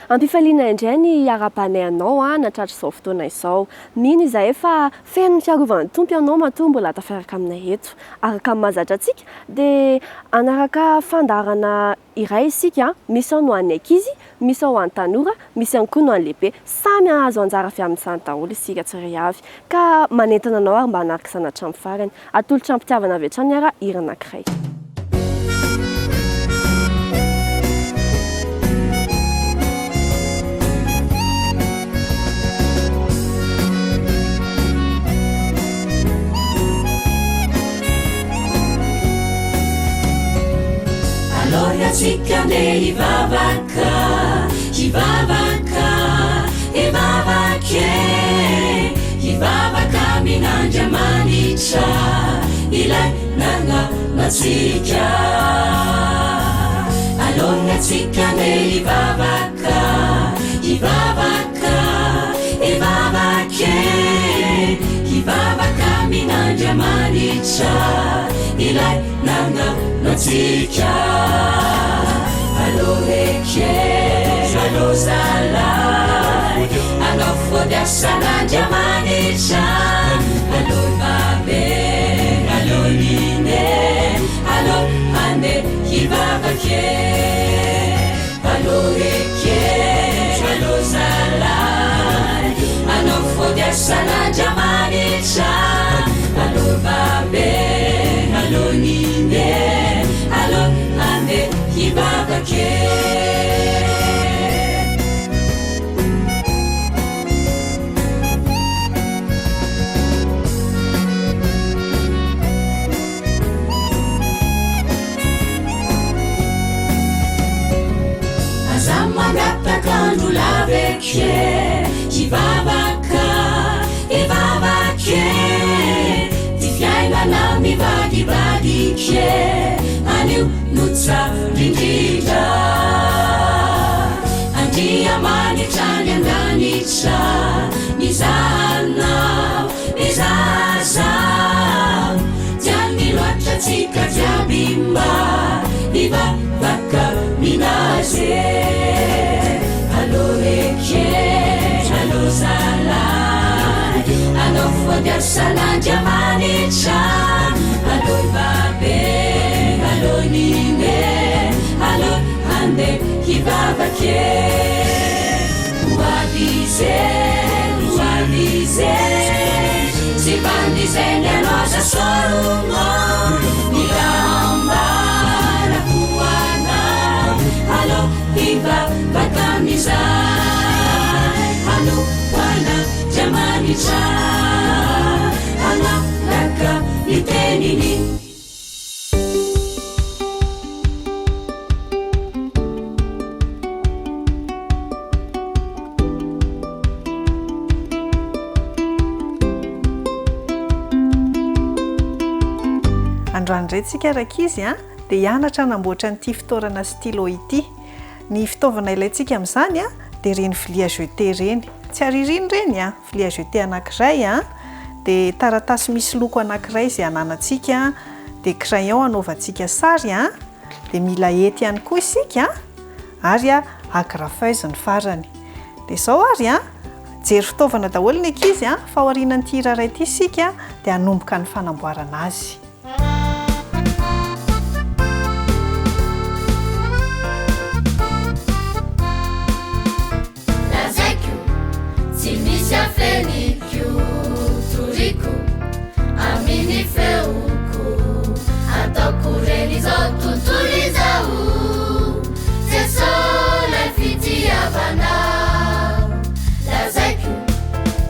ampifaliana indray ny ara-panay anao natratra izao fotoana izao. Mino izahay fa feno fiarovana tompo ianao matoa mbola tafiaraka aminay eto. Araka mahazatra antsika dia anaraka fandarana iray isika, misy ao no an'ny ankizy, misy ao an'ny tanora, misy ihany koa no an'ny lehibe. Samy azo anjara avy amin'izany daholo isika tsirairay avy. Ka manentana anao ary mba hanaraka sanatry amin'ny farany. Atolotra ampitiavana avy hatrany ara hira anankiray. Tsika nde hivavaka, evavake, hivavaka minandra manitra, ilay nananatsika. Alona tsika nde hivavaka, evavake, hivavaka minandra manitra, ilay nananatsika. Allo zalay, anao fodasana manitra, allo babe, allo line, allo ande hivavake. Allo zalay, anao fodasana manitra, allo babe, allo line, allo ande hivavake. Mangattakandro laveke, hivavaka, evavake, ty fiainana mivadibadike, anio no tsarindrindra. Andria manitrany andanitra, mizanao, mizazao, tiany loatra tsika jiaby mba hivavaka minaze. Allo zalay, anao fodiasana manitra, allo babe, allo line, allo ande hivavake. Uavize, si bandizeny anao sasorono, milambara kuana, allo hivavaka mizay, allo wana jamanitra, anaraka iteniny. Androany iretsika rakizy dia hianatra hanamboatra n'ity fitoerana stylo ity. Ny fitaovana ilayntsika amin'izany dia reny vilia jeté reny. Tsy aririny reny vilia jeté anankiray dia taratasy misy loko anankiray izay ananantsika, dia crayon anaovantsika sary dia mila hety ihany koa isika ary agrafeuse ny farany. Dia izao ary jery fitaovana daholo ny ankizy fa aorianan'ity iraray ity isika dia hanomboka ny fanamboarana azy. Fenikyo, turiko, amini feuku, atokure zotu tulizau, sesola fiti abana, la zeku,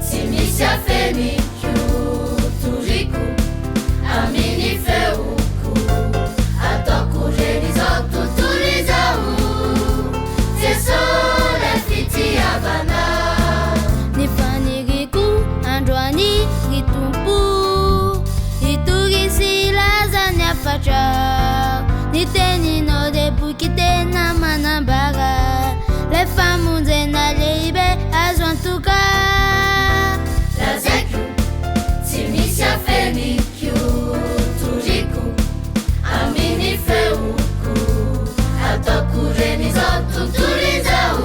simisia fenikyo, turiko, amini feuku, atokure zotu tulizau, sesola fiti abana. Androani gitumpu itugisi lazanya facha niteni no de bukite na manambaga les femmes nzena leibe azwantuka la zeku simisia fenikyo turiku amini feuku atokureni zotu turizau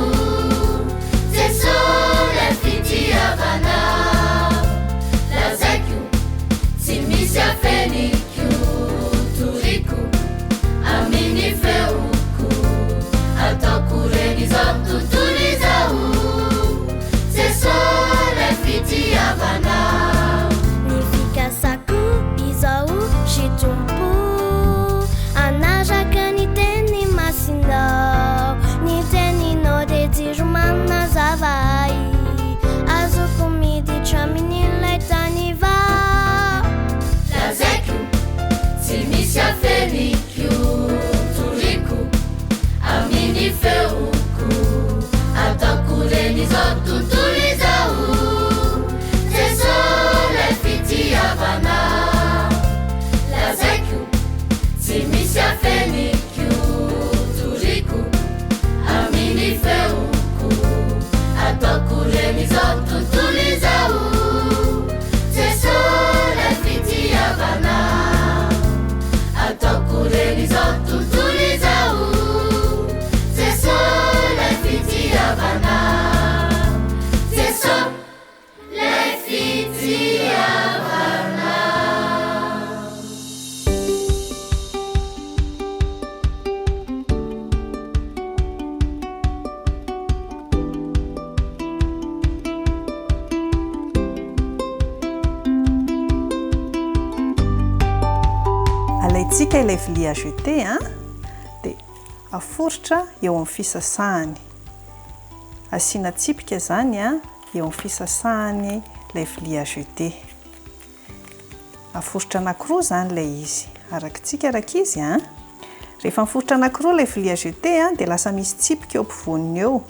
fenikio toriko amin'ny feoko ataoko reny zao tontolo izao Jesosy lay fitiavana lazaiko tsy misy afenikio toriko amin'ny feoko ataoko reny zao tontolo izao Jesosy lay fitiavana ataoko reny zao tontolo izao Jesosy lay fitiavana Jesosy lay fitiavana alaitsika ilay vilia jeté dia aforotra eo amin'ny fisasahany asiana tsipika zany eo amin'ny fisasahany ilay vilia jeté aforotra anankiroa zany ilay izy arakitsika araka izy rehefa miforotra anankiroa ilay vilia jeté dia lasa misy tsipika eo ampovoaniny eo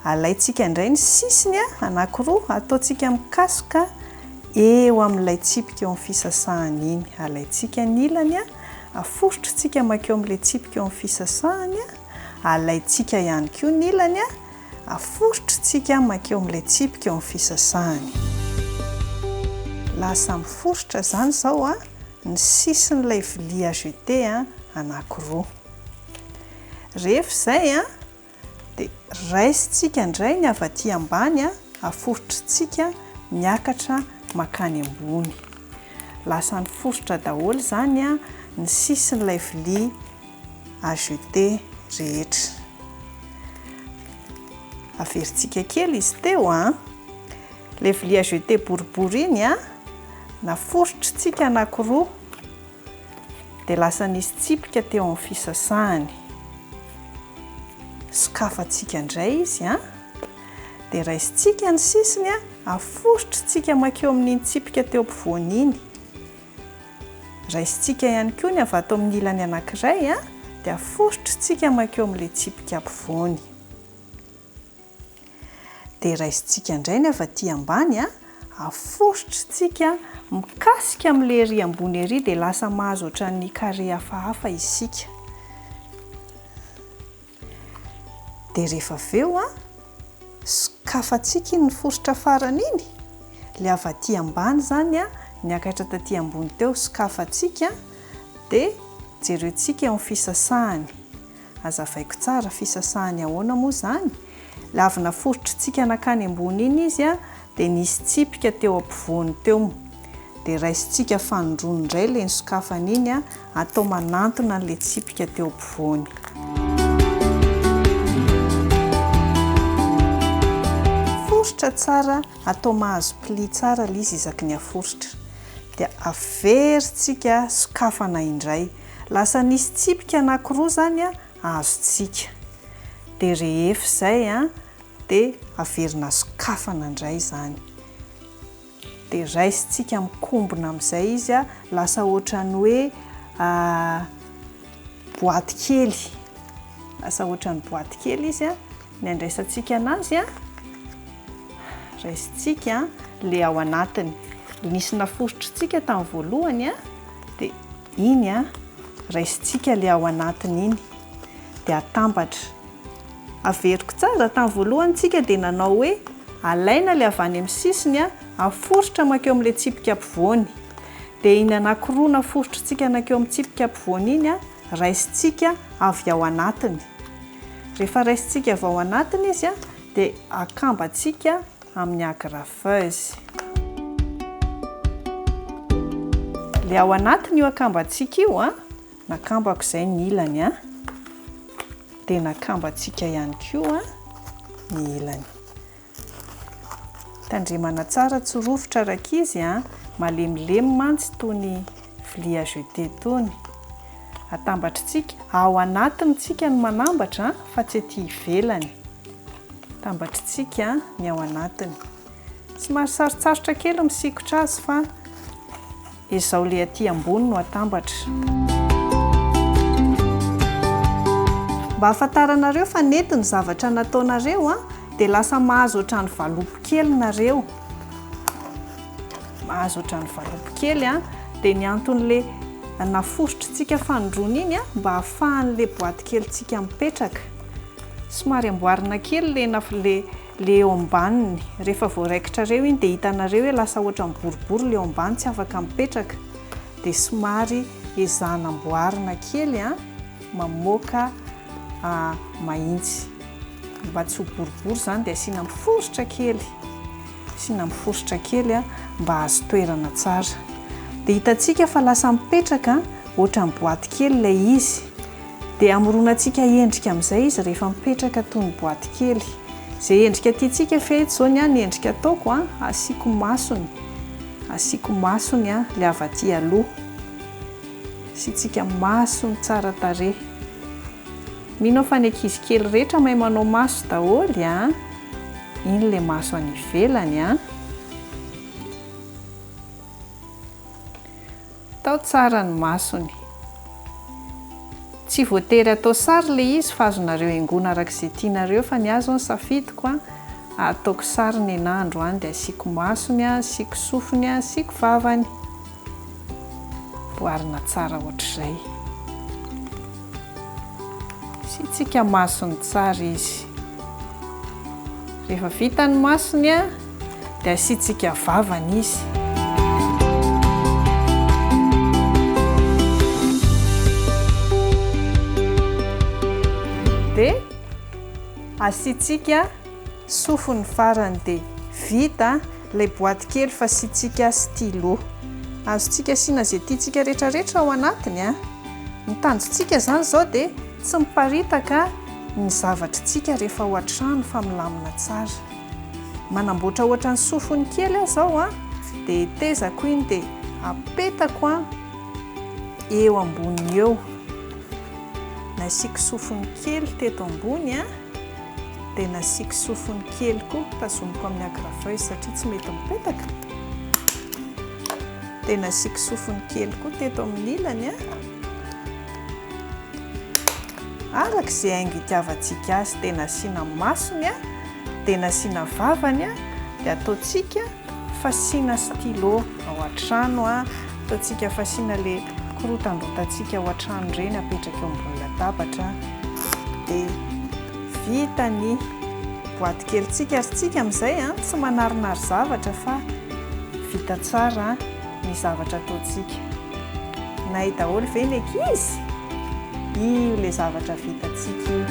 alaitsika indray ny sisiny anankiroa ataontsika mikasoka eo amin'ilay tsipika eo amin'ny fisasahany iny alaitsika ny ilany aforotritsika makeo amin'ilay tsipika eo amin'ny fisasahany alaitsika ihany koa ny ilany aforotritsika makeo amin'ilay tsipika eo amin'ny fisasahany lasa miforotra zany zao ny sisin'ilay vilia jeté anankiroa rehefa izay dia raisitsika indray ny avy aty ambany aforotritsika miakatra makany ambony lasa niforotra daholo zany ny sisin'ilay vilia jeté rehetra averintsika kely izy teo ilay vilia jeté boribory iny naforotritsika anankiroa dia lasa nisy tsipika teo amin'ny fisasahany sokafantsika indray izy dia raisitsika ny sisiny aforotritsika makeo amin'iny tsipika teo ampovoany iny raisitsika ihany koa ny avy ato amin'ny ilany anankiray dia aforotritsika makeo amin'ilay tsipika ampovoany dia raisitsika indray ny avy aty ambany aforotritsika mikasika amin'ilay ery ambony ery dia lasa mahazo ohatran'ny carré hafahafa isika dia rehefa aveo sokafantsika iny niforotra farany iny ilay avy aty ambany zany niakatra taty ambony teo sokafantsika dia jerentsika eo amin'ny fisasahany azavaiko tsara fisasahany ahoana moa zany ilay avy naforotritsika nakany ambony iny izy dia nisy tsipika teo ampovoany teo dia raisitsika fanondroany indray ilay nisokafany iny atao manantona n'ilay tsipika teo ampovoany forotra tsara atao mahazo pli tsara ilay izy isaky ny aforotra dia averintsika sokafana indray lasa nisy tsipika anankiroa zany azotsika dia rehefa izay dia averina sokafana indray zany dia raisitsika mikombona amin'izay izy lasa ohatran'ny hoe boaty kely lasa ohatran'ny boaty kely izy ny andraisantsika anazy raisitsika ilay ao anatiny nisy naforotritsika tamin'ny voalohany dia iny raisitsika ilay ao anatiny iny dia atambatra averiko tsara tamin'ny voalohany tsika dia nanao hoe alaina ilay avy any amin'ny sisiny aforotra makeo amin'ilay tsipika ampovoany dia iny anankiroa naforotritsika nakeo amin'ny tsipika ampovoany iny raisitsika avy ao anatiny rehefa raisitsika avy ao anatiny izy dia akambatsika amin'ny agrafeuse ilay ao anatiny io akambatsika io nakambako izay ny ilany dia nakambatsika ihany koa ny ilany tandremana tsara tsorofotra raka izy malemilemy mantsy tony vilia jeté tony atambatritsika ao anatiny tsika ny manambatra fa tsy aty ivelany tambatritsika ny ao anatiny somary sarotsarotra kely misikotra azy fa izao le aty ambony no atambatra mba hafantaranareo fa nety ny zavatra nataonareo a dia lasa mahazo ohatrany valopy kely nareo. Mahazo ohatrany valopy kely a dia ny anton'le nafosotritsika fanondrona iny a mba hahafahan'le boaty kelytsika mipetraka. Somary amboarina kely le eo ambaniny. Rehefa voaraikitra reo iny dia hitanareo hoe lasa ohatra boribory le eo ambany tsy afaka mipetraka. Dia somary ezahana amboarina kely a mamoaka mahitsy. Mba tsy ho boribory zany dia asiana miforitra kely. Asiana miforitra kely a mba hahazo toerana tsara. Dia hitantsika fa lasa mipetraka ohatra boaty kely ilay izy. Dia amoronantsika endrika amin'izay izy rehefa mipetraka toy ny boaty kely. Izay endrika tiantsika feky zao ny ny endrika ataoko a asiako masony. Asiako masony a le avy aty aloha. Asiantsika masony tsara tarehy. Mino fa ny ankizy kely rehetra mahay manao maso daholo a. Iny le maso any ivelany a. Tao tsara ny masony. Tsy voatery atao sary le izy fa azonareo haingona arak'izay tianareo fa ny azo ny safidiko a ataoko sary ny anandro any dia asiako masony a, asiako sofiny a, asiako vavany. Boarina tsara ohatr'izay. Asiantsika masony tsara izy. Rehefa vita ny masony a dia asiantsika vavany izy. Dia asiantsika sofiny farany dia vita ilay boaty kely fa asiantsika stylo. Azontsika asiana izay tiantsika rehetrarehetra ao anatiny a. Ny tanjontsika zany zao dia tsy miparitaka ny zavatritsika rehefa ao an-trano fa milamina tsara. Manamboatra ohatra ny sofiny kely aho zao a dia tezako iny dia apetako a eo ambony eo. Nasiako sofiny kely teto ambony a dia nasiako sofiny kely koa tazomiko amin'ny agrafeuille satria tsy mety mipetaka. Dia nasiako sofiny kely koa teto amin'ny ilany a. Arak'izay haingo itiavantsika azy. Dia nasiana masony a dia nasiana vavany a dia ataontsika fasiana stylo ao an-trano a. Ataontsika fasiana le korotan-drotantsika ao an-trano ireny apetraka eo ambony latabatra. Dia vita ny boaty kelyntsika. Arytsika amin'izay a tsy manarinary zavatra fa vita tsara ny zavatra ataontsika. Nahay daholo ve ny ankizy? Io le zavatra vitantsika io.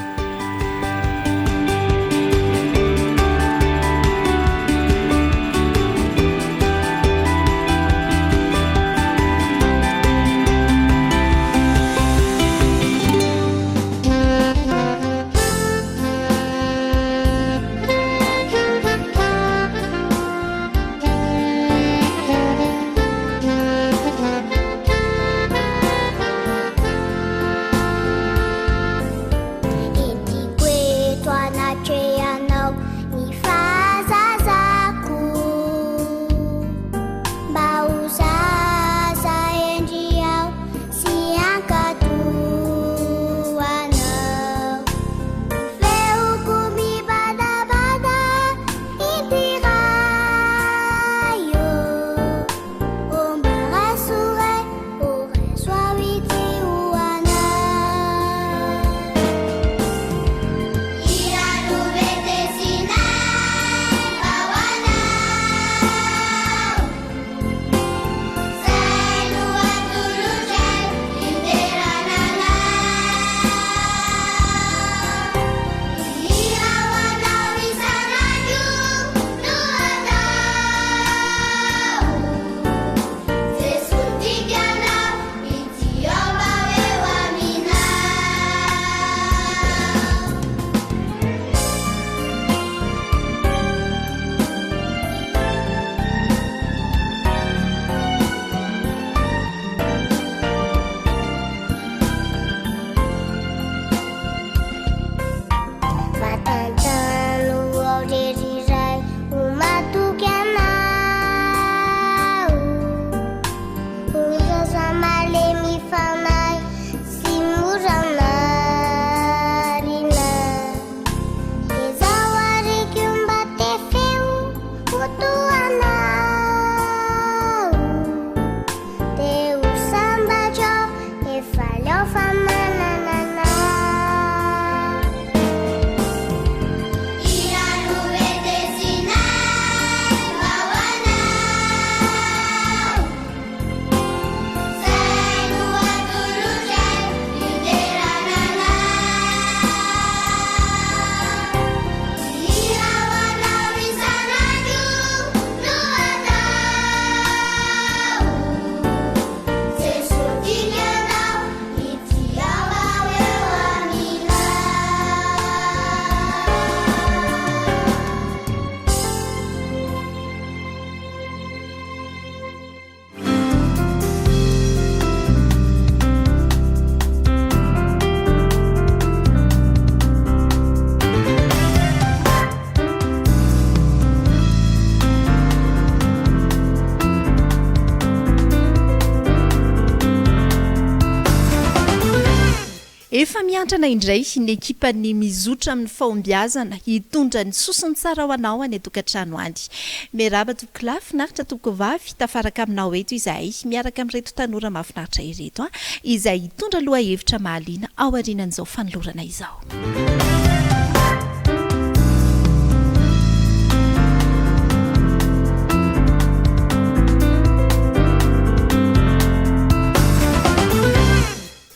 Efa miantrana indray ny ekipan'ny mizotra amin'ny fahombiazana hitondra ny sosiny tsara ho anao any tokantrano any. Miaraba tompoko lahy finaritra tompoko vavy tafaraka aminao eto izahay miaraka amin'ireto tanora mahafinaritra ireto izay hitondra loha hevitra mahaliana ao aorianan'izao fanolorana izao.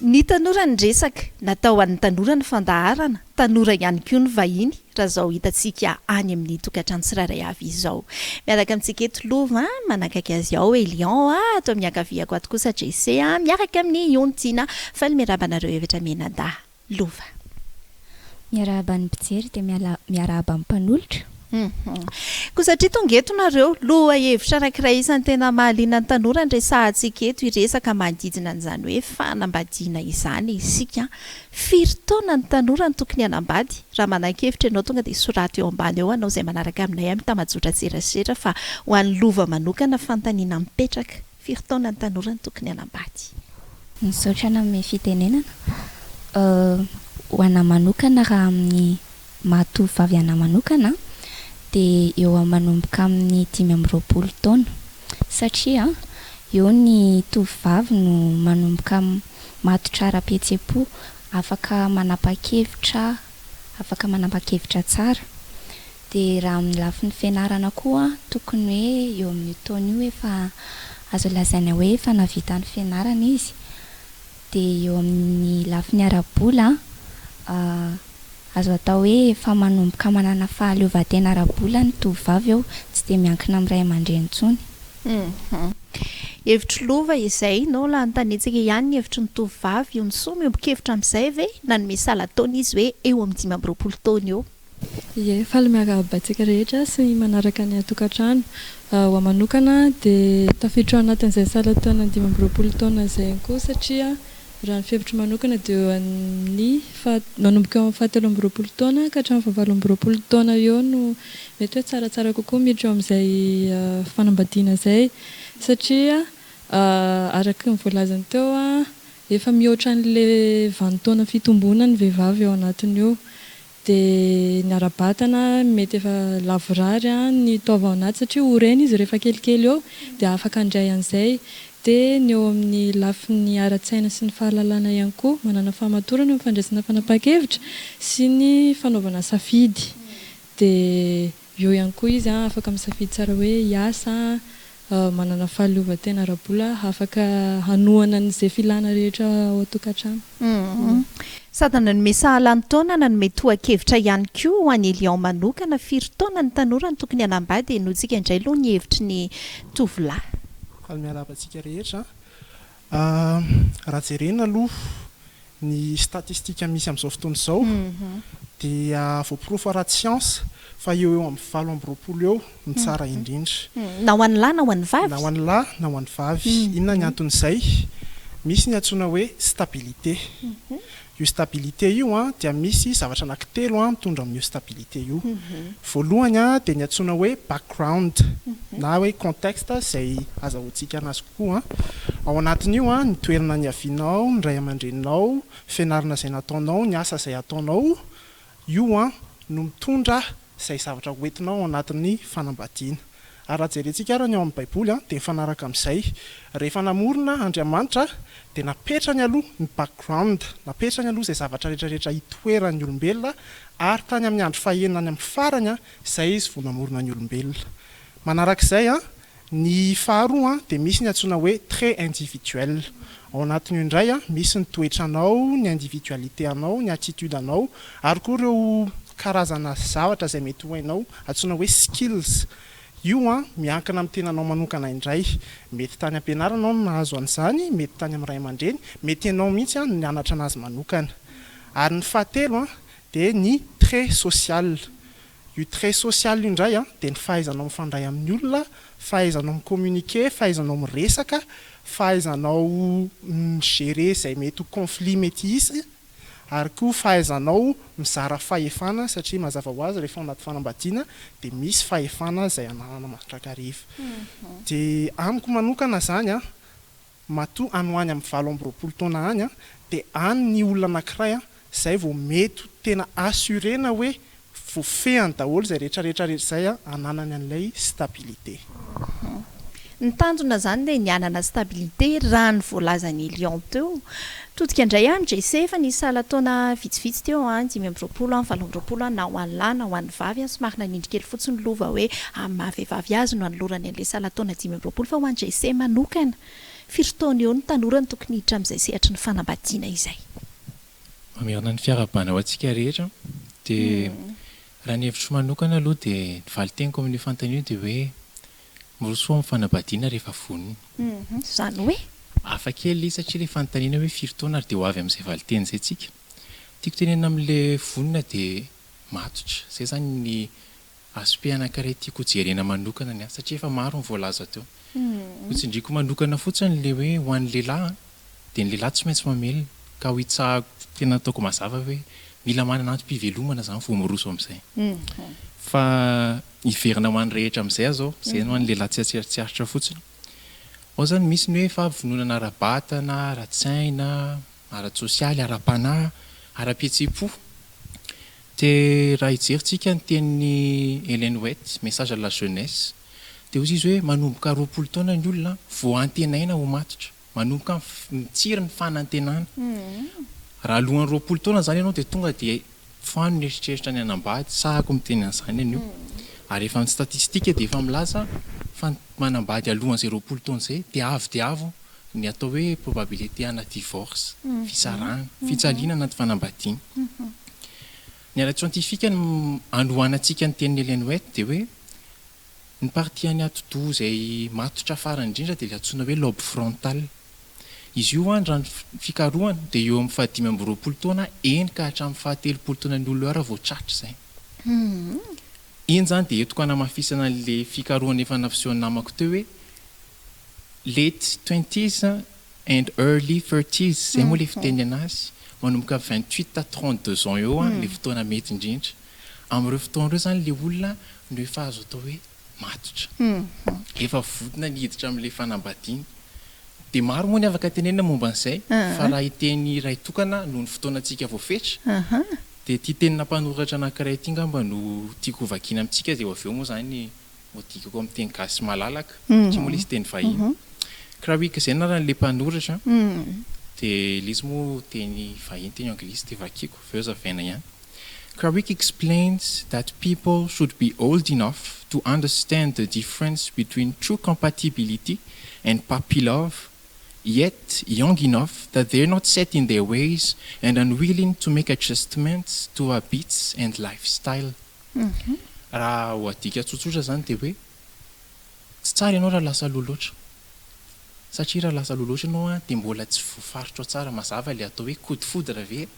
Ny tanora ny resaka natao an'ny tanora ny fandaharana, tanora ihany koa ny vahiny raha izao hitantsika any amin'ny tokantrano tsirairay avy izao. Miaraka amintsika eto lova manakaiky azy ao Elion atao miankaviako ato kosa Jesse miaraka amin'ny Yontina fa ny miaraba nareo evitra menada lova. Miaraba ny mpijery dia miaraba amin'ny mpanolotra. Ko satria tonga eto nareo loha hevitra anankiray isan'ny tena mahaliana ny tanora ny resahantsika eto hiresaka manodidina an'izany hoe fanambadiana izany isika. Firy taona ny tanora ny tokony hanambady raha mananke-hevitra ianao tonga dia sorato eo ambany eo anao izay manaraka aminay amin'ny tamajotra tserasera fa ho an'ny lova manokana fantaniana mipetraka. Firy taona ny tanora ny tokony hanambady? Misaotra amin'ny fitenenana ho ana manokana raha amin'ny mahatovavy ana manokana dia eo manomboka amin'ny 5-20 taona satria eo ny tovavy no manomboka matotra ara-petsepo afaka manapa-kevitra tsara dia raha amin'ny lafin'ny fianarana koa tokony hoe eo amin'ny taona io efa azo lazaina hoe efa navita ny fianarana izy dia eo amin'ny lafin'ny ara-bola azo atao hoe efa manomboka manana fahaleovantena ara-bola ny tovavy eo tsy dia miankina amin'ny ray aman-dreny intsony. Hevitry lova izay no la antanetsika ihany ny hevitry ny tovavy io ny soa miombon-kevitra amin'izay ve na ny misala taona izy hoe eo amin'ny 5-20 taona eo. Ie, faly miarabantsika rehetra sy manaraka ny atokantrano ho manokana dia tafiditra anatin'izay sala taona 5-20 taona izay koa satria raha ny fevitra manokana dia eo amin'ny manomboka eo amin'ny 17-20 taona ka hatramin'ny 18-20 taona eo no mety hoe tsaratsara kokoa miditra eo amin'izay fanambadiana izay satria araka ny voalazany teo efa mihoatra an'ilay 20 taona fitombona ny vehivavy eo anatiny eo dia ny ara-batana mety efa lavorary ny taova ao anaty satria orena izy rehefa kelikely eo dia afaka handray an'izay dia ny eo amin'ny lafin'ny ara-tsaina sy ny fahalalana ihany koa manana fahamatorana eo fandraisana fanapa-kevitra sy ny fanaovana safidy dia eo ihany koa izy afaka misafidy tsara hoe hiasa manana fahaleovantena ara-bola afaka hanohana n'izay filana rehetra ao atokantrano. Sady nanome sahalany taona nanome tohan-kevitra ihany koa ho an'ny Elion manokana firy taona ny tanora ny tokony hanambady notsika indray aloha ny hevitry ny tovolahy. Faly miarabantsika rehetra raha jerena aloha ny statistika misy amin'izao fotoana izao dia voapirofo ara-tsy siansa fa eo amin'ny 20-20 eo ny tsara indrindra na ho an'ny lahy na ho an'ny vavy na ho an'ny lahy na ho an'ny vavy inona ny anton'izay misy ny antsoina hoe stabilité io stabilité io dia misy zavatra anankitelo mitondra amin'io stabilité io voalohany dia ny antsoina hoe background na hoe contexte izay azahoantsika anazy kokoa ao anatin'io ny toerana ny avianao ny ray aman-dreninao fianarana izay nataonao ny asa izay ataonao io no mitondra izay zavatra hoentinao ao anatin'ny fanambadiana ary raha jerentsika ary ny ao amin'ny baiboly dia mifanaraka amin'izay rehefa namorona Andriamanitra dia napetrany aloha ny background, napetrany aloha izay zavatra rehetrarehetra hitoeran'ny olombelona ary tany amin'ny andro fahenany amin'ny farany izay izy vao namorona ny olombelona. Manarak'izay ny faharoa dia misy ny antsoina hoe trait individuel. Ao anatin'io indray misy ny toetranao, ny individualité anao, ny attitude anao ary koa ireo karazana zavatra izay mety ho hainao antsoina hoe skills. Io miankina amin'ny tenanao manokana indray. Mety tany ampianarana no nahazo an'izany, mety tany amin'ny ray aman-dreny, mety ianao mihitsy ny nianatra anazy manokana. Ary ny fahatelo dia ny trait social. Io trait social io indray dia ny fahaizanao mifandray amin'ny olona, fahaizanao micommuniquer, fahaizanao miresaka, fahaizanao migérer izay mety ho conflit mety hisy, ary koa fahaizanao mizara fahefana satria mazava ho azy rehefa anaty fanambadiana dia misy fahefana izay ananana mandrakariva. Dia amiko manokana izany matoa any ho any amin'ny 20 taona any dia any ny olona anankiray izay vao mety tena assurena hoe voafehany daholo izay rehetrarehetra izay ananany an'ilay stabilité. Ny tanjona zany dia ny anana stabilité raha ny voalazany Lion teo. Todika indray JC efa nisy sahala-taona vitsivitsy teo 5 7 na ho an'ny lahy na ho an'ny vavy somary nanindry kely fotsiny lova hoe amin'ny mahavehivavy azy no anolorany an'ilay sahala-taona 5 fa ho an'ny JC manokana firy taona eo ny tanora ny tokony hiditra amin'izay sehatry ny fanambadiana izay. Mamerina ny fiarabana ho antsika rehetra dia raha ny hevitro manokana aloha dia ny valiteniko amin'ny fantaniana dia hoe mirosoa amin'ny fanambadiana rehefa vonona. Zany hoe hafa kely satria ilay fanontaniana hoe firy taona ary dia ho avy amin'izay valiteny izay tsika. Tiako tenena amin'ilay vonona dia matotra. Izay zany ny aspect anankiray tiako jerena manokana ny satria efa maro ny voalaza teo. Hotsindriko manokana fotsiny ilay hoe ho an'ny lehilahy dia ny lehilahy tsy maintsy mamelona ka ho itsahako tena ataoko mazava hoe mila manana antom-pivelomana zany vao miroso amin'izay. Fa hiverina ho an'ny rehetra amin'izay zao, izay no an'ny lehilahy tsy atsiaritra fotsiny. Ao zany misy ny hoe fahavononana ara-batana, ara-tsaina, ara-tsosialy, ara-panahy, ara-pihetsepo. Dia raha hijerintsika ny tenin'ny Ellen White, message à la jeunesse, dia hozy izy hoe manomboka 20 taona ny olona vao antenaina ho matotra, manomboka mitsiry ny fanantenana. Raha alohan'ny 20 taona zany ianao dia tonga dia fano ny eritreritra ny anambady, sahako miteny an'izany anio. Ary efa ny statistika dia efa milaza fa manambady alohan'izay 20 taona izay dia avo ny atao hoe probabilité ana divorce, fisarahana, fitsaliana anaty fanambadiana. Ny ara-tsiantifika ny anohanantsika ny tenin'ny Ellen White dia hoe ny partie any atodoha izay matotra farany indrindra dia ilay antsoina hoe lobe frontal. Izy io raha ny fikarohana dia eo amin'ny 25 taona eny ka hatramin'ny 17 taona ny olona ara vao tratra izay. Iny zany dia entiko hanamafisana ilay fikarohana efa nafisehoan'ny namako teo hoe late 20s and early 30s izay moa ilay fiteny anazy, manomboka 28 à 32 ans eo ilay fotoana mety indrindra. Amin'ireo fotoana ireo zany ilay olona no efa azo atao hoe matotra. Efa vodina ny hiditra amin'ilay fanambadiana. Dia maro moa ny afaka tenenina momba an'izay, fa raha hiteny iray tokana noho ny fotoanantsika voafetra. Dia tia tenina mpanoratra anankiray ity ngamba no tiako vakiana amintsika dia avy eo moa zany modikako amin'ny teny gasy malalaka, tsy moa ilay izy teny vahiny. Krawick izay na raha n'ilay mpanoratra dia ilay izy moa teny vahiny teny anglisy dia vakiako avy eo zavaina ihany. Krawick explains that people should be old enough to understand the difference between true compatibility and puppy love, yet young enough that they're not set in their ways and unwilling to make adjustments to habits and lifestyle. Raha ho adika tsotsotra zany dia hoe tsy tsara ianao raha lasa loloatra. Satria raha lasa loloatra ianao dia mbola tsy voafaritra tsara mazava ilay atao hoe coup de foudre ve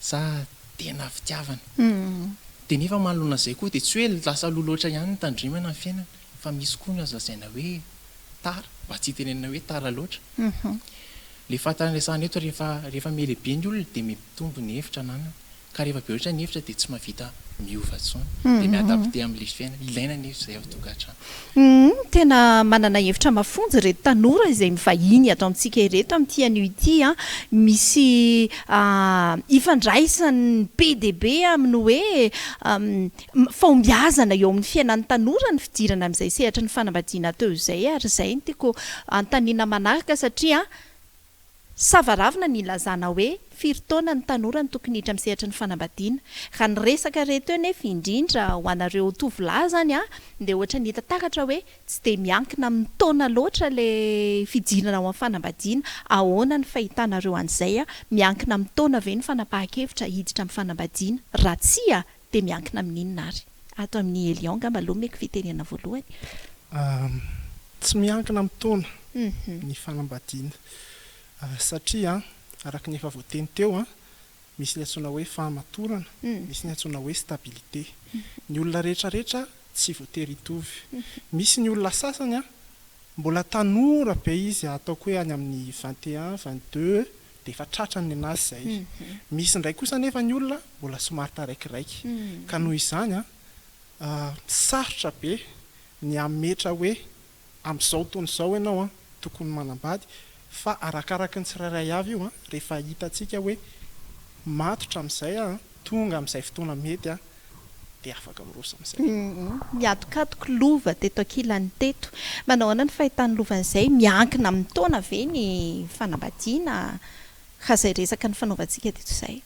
sa tena fitiavana. Dia nefa manoloana izay koa dia tsy hoe lasa loloatra ihany ny tandremana ny fiainana, fa misy koa ny azo lazaina hoe tara, mba tsy tenenina hoe tara loatra. Ilay fahatarana sahana eto rehefa melehibe ny olona dia mitombo ny hevitra anana ka rehefa be ohatra ny hevitra dia tsy mahavita miova tsony dia miadapte amin'ilay fiainana ilaina ny hevitra izay ao tokantrano. Tena manana hevitra mafonjy reto tanora izay mivahiny ato amintsika ireto amin'ity anio ity a misy ifandraisany be dia be amin'ny hoe fahombiazana eo amin'ny fiainan'ny tanora ny fidirana amin'izay sehatra ny fanambadiana teo izay ary izay ny tiako antaniana manaraka satria savaravina ny ilazana hoe firy-taona ny tanora ny tokony hiditra amin'ny sehatra ny fanambadiana. Raha ny resaka reto eo nefa indrindra ho anareo tovolahy zany a dia ohatra ny hita takatra hoe tsy dia miankina amin'ny taona loatra ilay fidirana ao amin'ny fanambadiana. Ahoana ny fahitanareo an'izay a miankina amin'ny taona ve ny fanapahan-kevitra hiditra amin'ny fanambadiana? Raha tsy a dia miankina amin'inona ary? Ato amin'ny Elion ngamba aloha meko fitenena voalohany. Tsy miankina amin'ny taona ny fanambadiana. Satria araka ny efa voateny teo misy ny antsoina hoe fahamatorana, misy ny antsoina hoe stabilité. Ny olona rehetrarehetra tsy voatery hitovy. Misy ny olona sasany mbola tanora be izy ataoko hoe any amin'ny 21, 22 dia efa tratrany anazy izay. Misy indray kosa nefa ny olona mbola somary taraikiraiky. Ka noho izany sarotra be ny ametra hoe amin'izao taona izao ianao tokony manambady. Fa arakaraka ny tsirairay avy io rehefa hitantsika hoe matotra amin'izay tonga amin'izay fotoana mety dia afaka mirosa amin'izay. Miatokatoko lova teto ankilany teto. Manao ahoana ny fahitan'ny lovan'izay miankina amin'ny taona ve ny fanambadiana raha izay resaka ny fanaovantsika teto izay?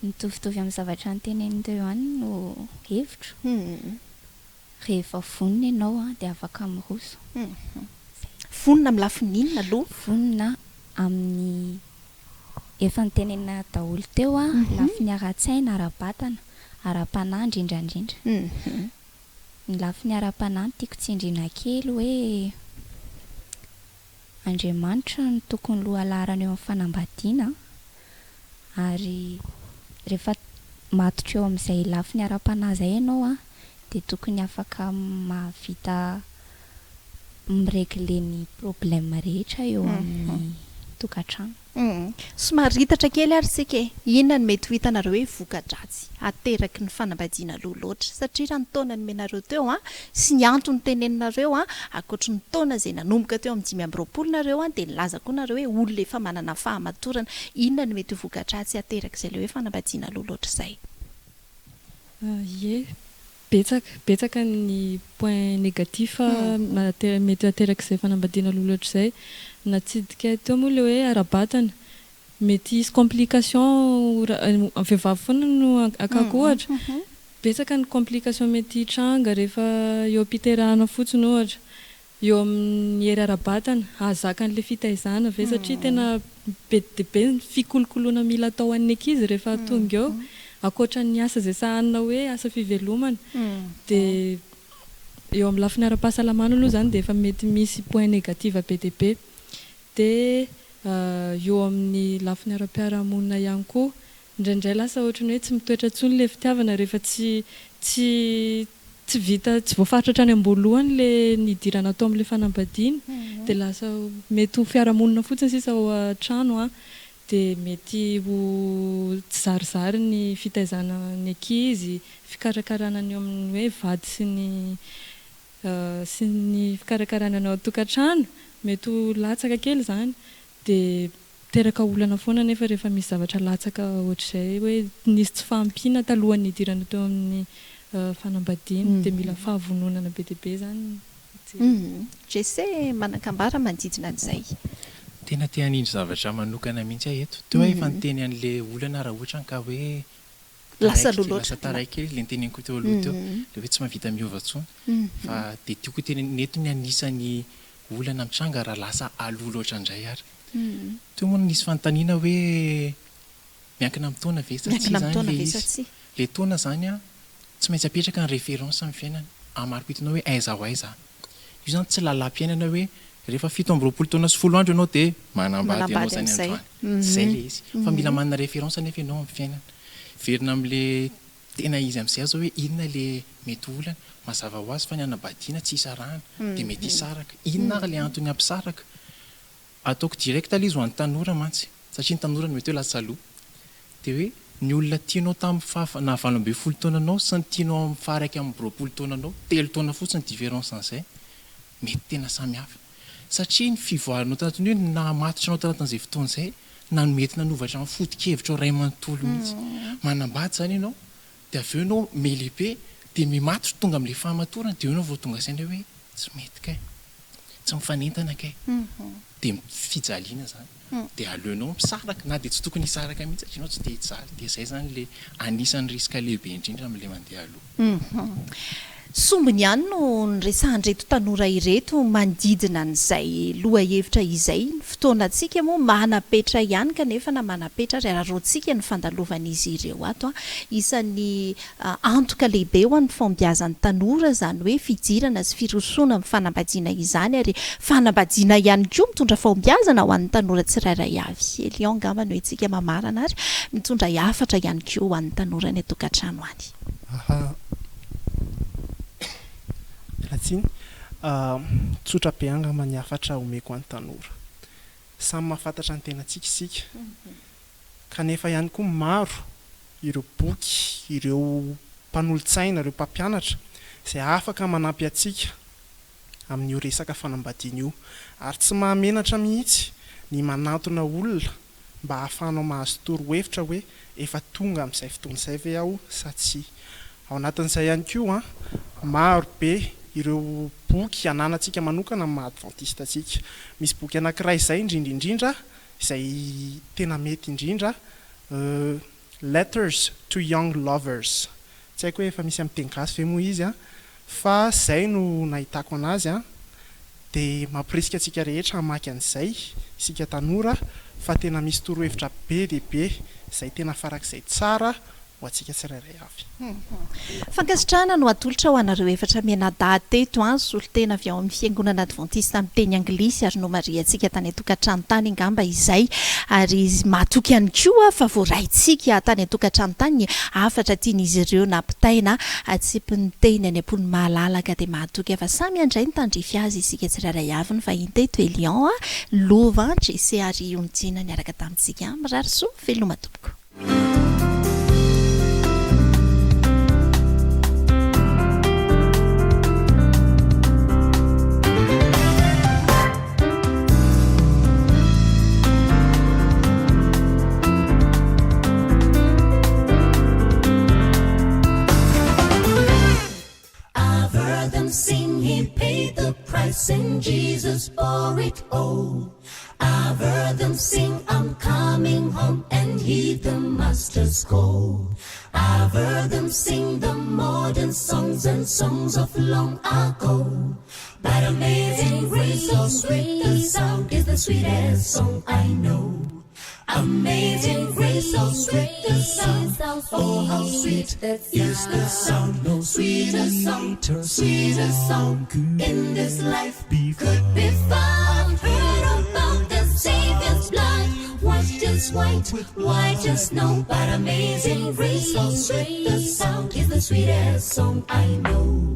Mitovitovy amin'ny zavatra nyteneniny teo ihany no hevitro. Rehefa vonona ianao dia afaka miroso. Vonona amin'ny lafininina aloha? Vonona amin'ny efa nitenenina daholo teo lafiny ara-tsaina, ara-batana, ara-panahy indrindrandrindra. Ny lafiny ara-panahy tiako tsindriana kely hoe Andriamanitra no tokony lohalarana eo amin'ny fanambadiana ary rehefa matotra eo amin'izay lafiny ara-panahy izay ianao dia tokony afaka mahavita miregle ny problème rehetra eo amin'ny tokantrano. Somary hitatra kely ary sika inona no mety ho hitanareo hoe voka-dratsy ateraky ny fanambadiana aloha loatra satria raha ny taona ny menareo teo sy ny antony teneninareo ankoatra ny taona izay nanomboka teo amin'ny 5 nareo dia nilaza koa nareo hoe olona efa manana fahamatorana. Inona no mety ho voka-dratsy ateraky izay le hoe fanambadiana aloha loatra izay? Betsaka ny point négatif mety ateraky izay fanambadiana aloha loatra izay. Natsidika teo moa le hoe ara-batana mety hisy complication vehivavy foana no akako ohatra. Betsaka ny complication mety hitranga rehefa eo am-piterahana fotsiny ohatra eo amin'ny hery ara-batana ahazakan'ilay fitaizana ve satria tena be dia be ny fikolokoloana mila atao an'ny ankizy rehefa tonga eo akoatra ny asa izay sahanina hoe asa fivelomana dia eo amin'ny lafiny ara-pahasalamana aloha izany dia efa mety misy point négatif be dia be. Dia eo amin'ny lafiny ara-piarahamonina ihany koa indraindray lasa ohatrany hoe tsy mitoetra intsony ilay fitiavana rehefa tsy voafaritra hatrany am-boalohany ilay nidirana atao amin'ilay fanambadiana dia lasa mety ho fiarahamonina fotsiny sisa ao an-trano dia mety ho tsy zarizary ny fitaizana ny ankizy, fikarakarana ny amin'ny hoe vady sy ny fikarakarana ny ao an-tokantrano mety ho latsaka kely izany dia teraka olana foana nefa rehefa misy zavatra latsaka ohatr'izay hoe nisy tsy fahampiana talohan'ny hidirana teo amin'ny fanambadiana dia mila fahavononana be dia be izany. Jesse manan-kambara manodidina an'izay. Tena te hanindry zavatra manokana mihitsy eto. Teo efa niteny an'ilay olana raha ohatra ka hoe lasa loloatra taray kely ilay niteneniko teo aloha teo ilay hoe tsy mahavita miova intsony fa dia tiako tenenina eto ny anisany olana mitranga raha lasa aloha loatra indray ary. Teo moa nisy fanontaniana hoe miankina amin'ny taona ve sa tsy ilay taona izany tsy maintsy apetraka ny référence amin'ny fiainana amaro-pitonao hoe aiza ho aiza. Io izany tsy lalam-piainana hoe rehefa 17 taona sy 10 andro ianao dia manambady ianao izany androany. Izay ilay izy. Fa mila manana référence nefa ianao amin'ny fiainana. Verina amin'ilay tena izy amin'izay azo hoe inona ilay mety olana mazava ho azy fa ny anambadiana tsy hisarahana dia mety hisaraka. Inona ary ilay antony hampisaraka? Ataoko direct ilay izy ho an'ny tanora mantsy satria ny tanora no mety hoe lasa aloha. Dia hoe ny olona tianao tamin'ny na valoambe folo taonanao sy ny tianao amin'ny faraiky amin'ny roapolo taonanao 3 taona fotsiny différence an'izay mety tena samihafa satria ny fivoaranao tanatony hoe na matotranao tanatin'izay fotoan'izay na nomety nanovatra amin'ny foto-kevitra ao ray manontolo mihitsy manambady zany ianao dia avy eo ianao melehibe dia mimatotro tonga amin'ilay fahamatorana dia eo ianao vao tonga saina hoe tsy mety kay tsy mifanentana kay dia fijaliana zany dia aleonao misaraka na dia tsy tokony hisaraka mihitsy satria ianao tsy te hijaly dia izay zany le anisan'ny riska lehibe indrindra amin'ilay mandeha aloha sombony ihany no nyresahandreto tanora ireto manodidina n'izay loha hevitra izay ny fotoanantsika moa manapetra ihany kanefa na manapetra ry araroantsika ny fandalovan'izy ireo ato isan'ny antoka lehibe ho an'ny fombiazan'ny tanora zany hoe fijirana sy firosoana amin'ny fanambadiana izany ary fanambadiana ihany koa mitondra fombiazana ho an'ny tanora tsirairay avy Elion ngambany hoe tsika mamarana ary mitondra hafatra ihany koa ho an'ny tanora ny atokantrano any ratsiny tsotra be angamba ny hafatra omeko an'ny tanora samy mahafantatra ny tenantsika isika kanefa ihany koa maro ireo boky ireo mpanolo-tsaina ireo mpampianatra izay afaka manampy atsika amin'io resaka fanambadiana io ary tsy mahamenatra mihitsy ny manatona olona mba hahafahanao mahazo torohevitra hoe efa tonga amin'izay fotoan'izay ve aho sa tsy ao anatin'izay ihany koa maro be ireo boky ananantsika manokana amin'ny maha-adventiste atsika misy boky anankiray izay indrindra izay tena mety indrindra letters to young lovers tsy haiko hoe efa misy amin'ny teny gasy ve moa izy fa izay no nahitako anazy dia mampirisika atsika rehetra hamaky an'izay isika tanora fa tena misy torohevitra be dia be izay tena farak'izay tsara ho atsika tsirairay avy fankasitrahana no atolotra ho anareo efatra mianadahy teto solotena avy ao amin'ny fiangonana adventiste amin'ny teny anglisy ary no maria antsika tany atokantrano tany angamba izay ary mahatoky ihany koa fa voaraintsika tany atokantrano tany afatra tian'izy ireo nampitaina atsipiny teny any am-pony mahalalaka dia mahatoky efa samy andray ny tandrify azy isika tsirairay avy ny vahiny teto Elion lova jese ary onjina niaraka tamintsika mirary soa veloma tompoko Sing, he paid the price and Jesus bore it all. I've heard them sing, I'm coming home, and heed the master's call. I've heard them sing the modern songs and songs of long ago. But amazing grace, so sweet the sound is the sweetest song I know. Amazing grace, so sweet the sound. Oh, how sweet is the sound. No sweeter song, sweeter song in this life could be found. Heard about the Savior's blood, washed as white as snow. But amazing grace, so sweet the sound is the sweetest song I know.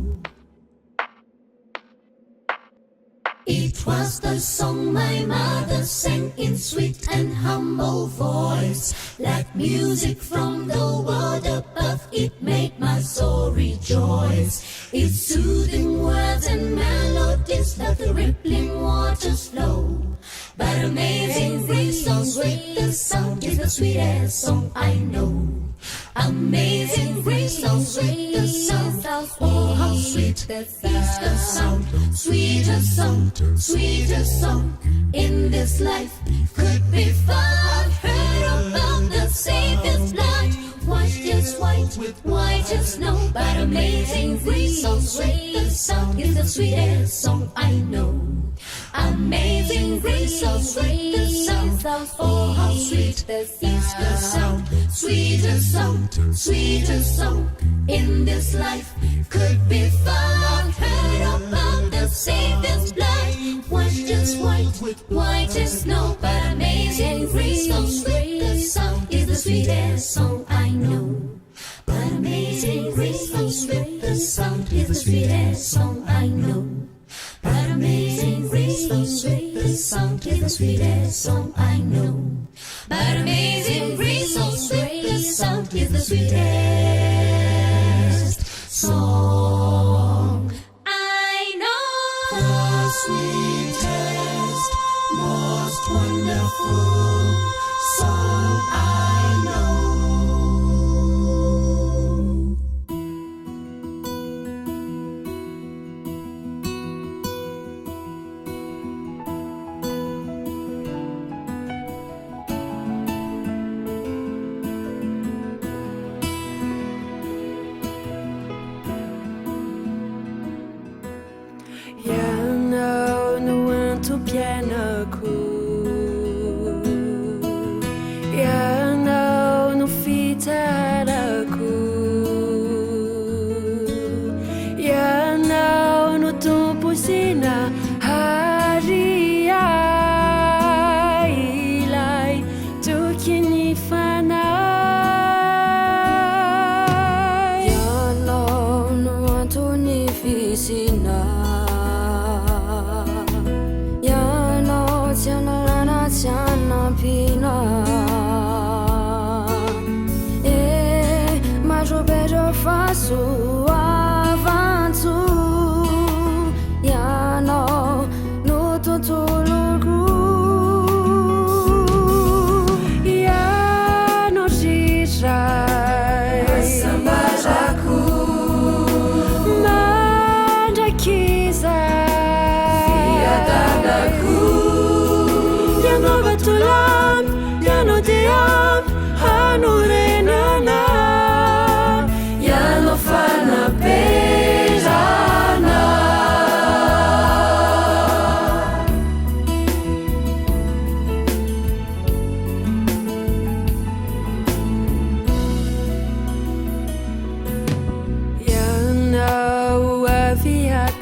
It was the song my mother sang in sweet and humble voice. Like music from the world above, it made my soul rejoice. Its soothing words and melodies like the rippling waters flow. But amazing grace, so sweet the sound is the sweetest song I know. Amazing grace, so sweet the sound. Oh, how sweet is the sound. Sweeter song in this life could be found. Heard about the Savior's blood, washed as white as snow. But amazing grace, so sweet the sound is the sweetest song I know. Amazing grace, so sweet the sound. Oh, how sweet is the sound. Sweeter song in this life could be found. Heard about the Savior's blood, washed as white as snow. But amazing grace, so sweet the sound is the sweetest song I know. But amazing grace, so sweet the sound is the sweetest song I know. But amazing grace, so sweet the sound is the sweetest song I know. But amazing grace, so sweet the sound.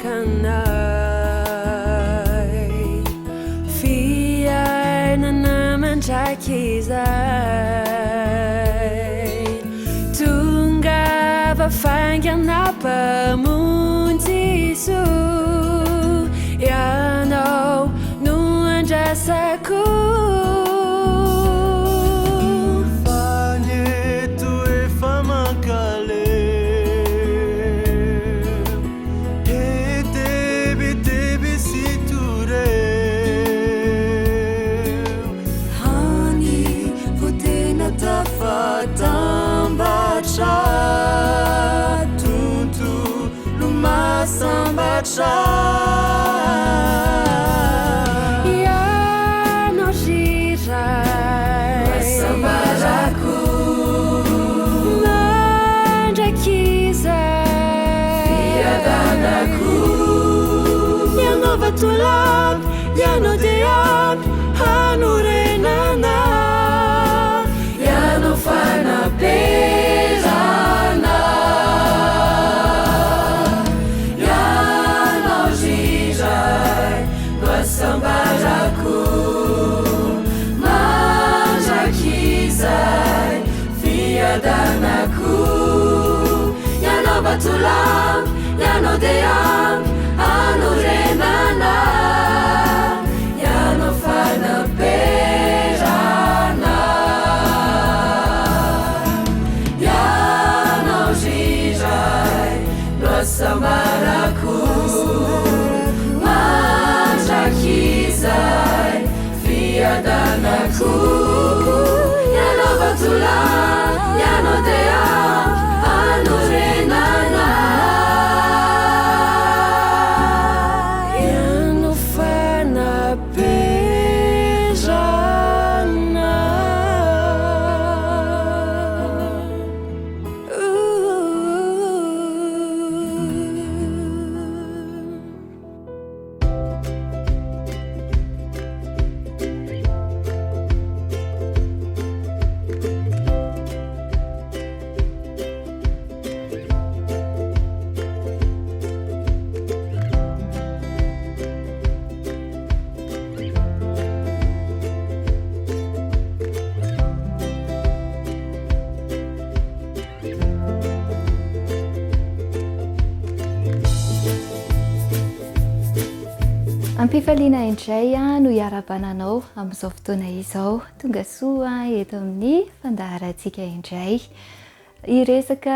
kanay fiainana mandraky izay tonga vafanganam-pamonjy so ianao no andrasako tontolo masambatra ianao ziray masambarako mandrakizay fiadanako ianao vatolampy ianao de ampy hanorenana ianao fanaperana ianao ziray masambarako mandrakizay fiadanako ianao vatolampy ianao de ampy hanorenana ianao fanaperana ianao ziray masambarako mandrakizay fiadanako ianao vatolampy ianao de ampy hanorenana ianao fanaperana ampifaliana indray no hiara-bananao amin'izao fotoana izao tonga soa eto amin'ny fandaharantsika indray iresaka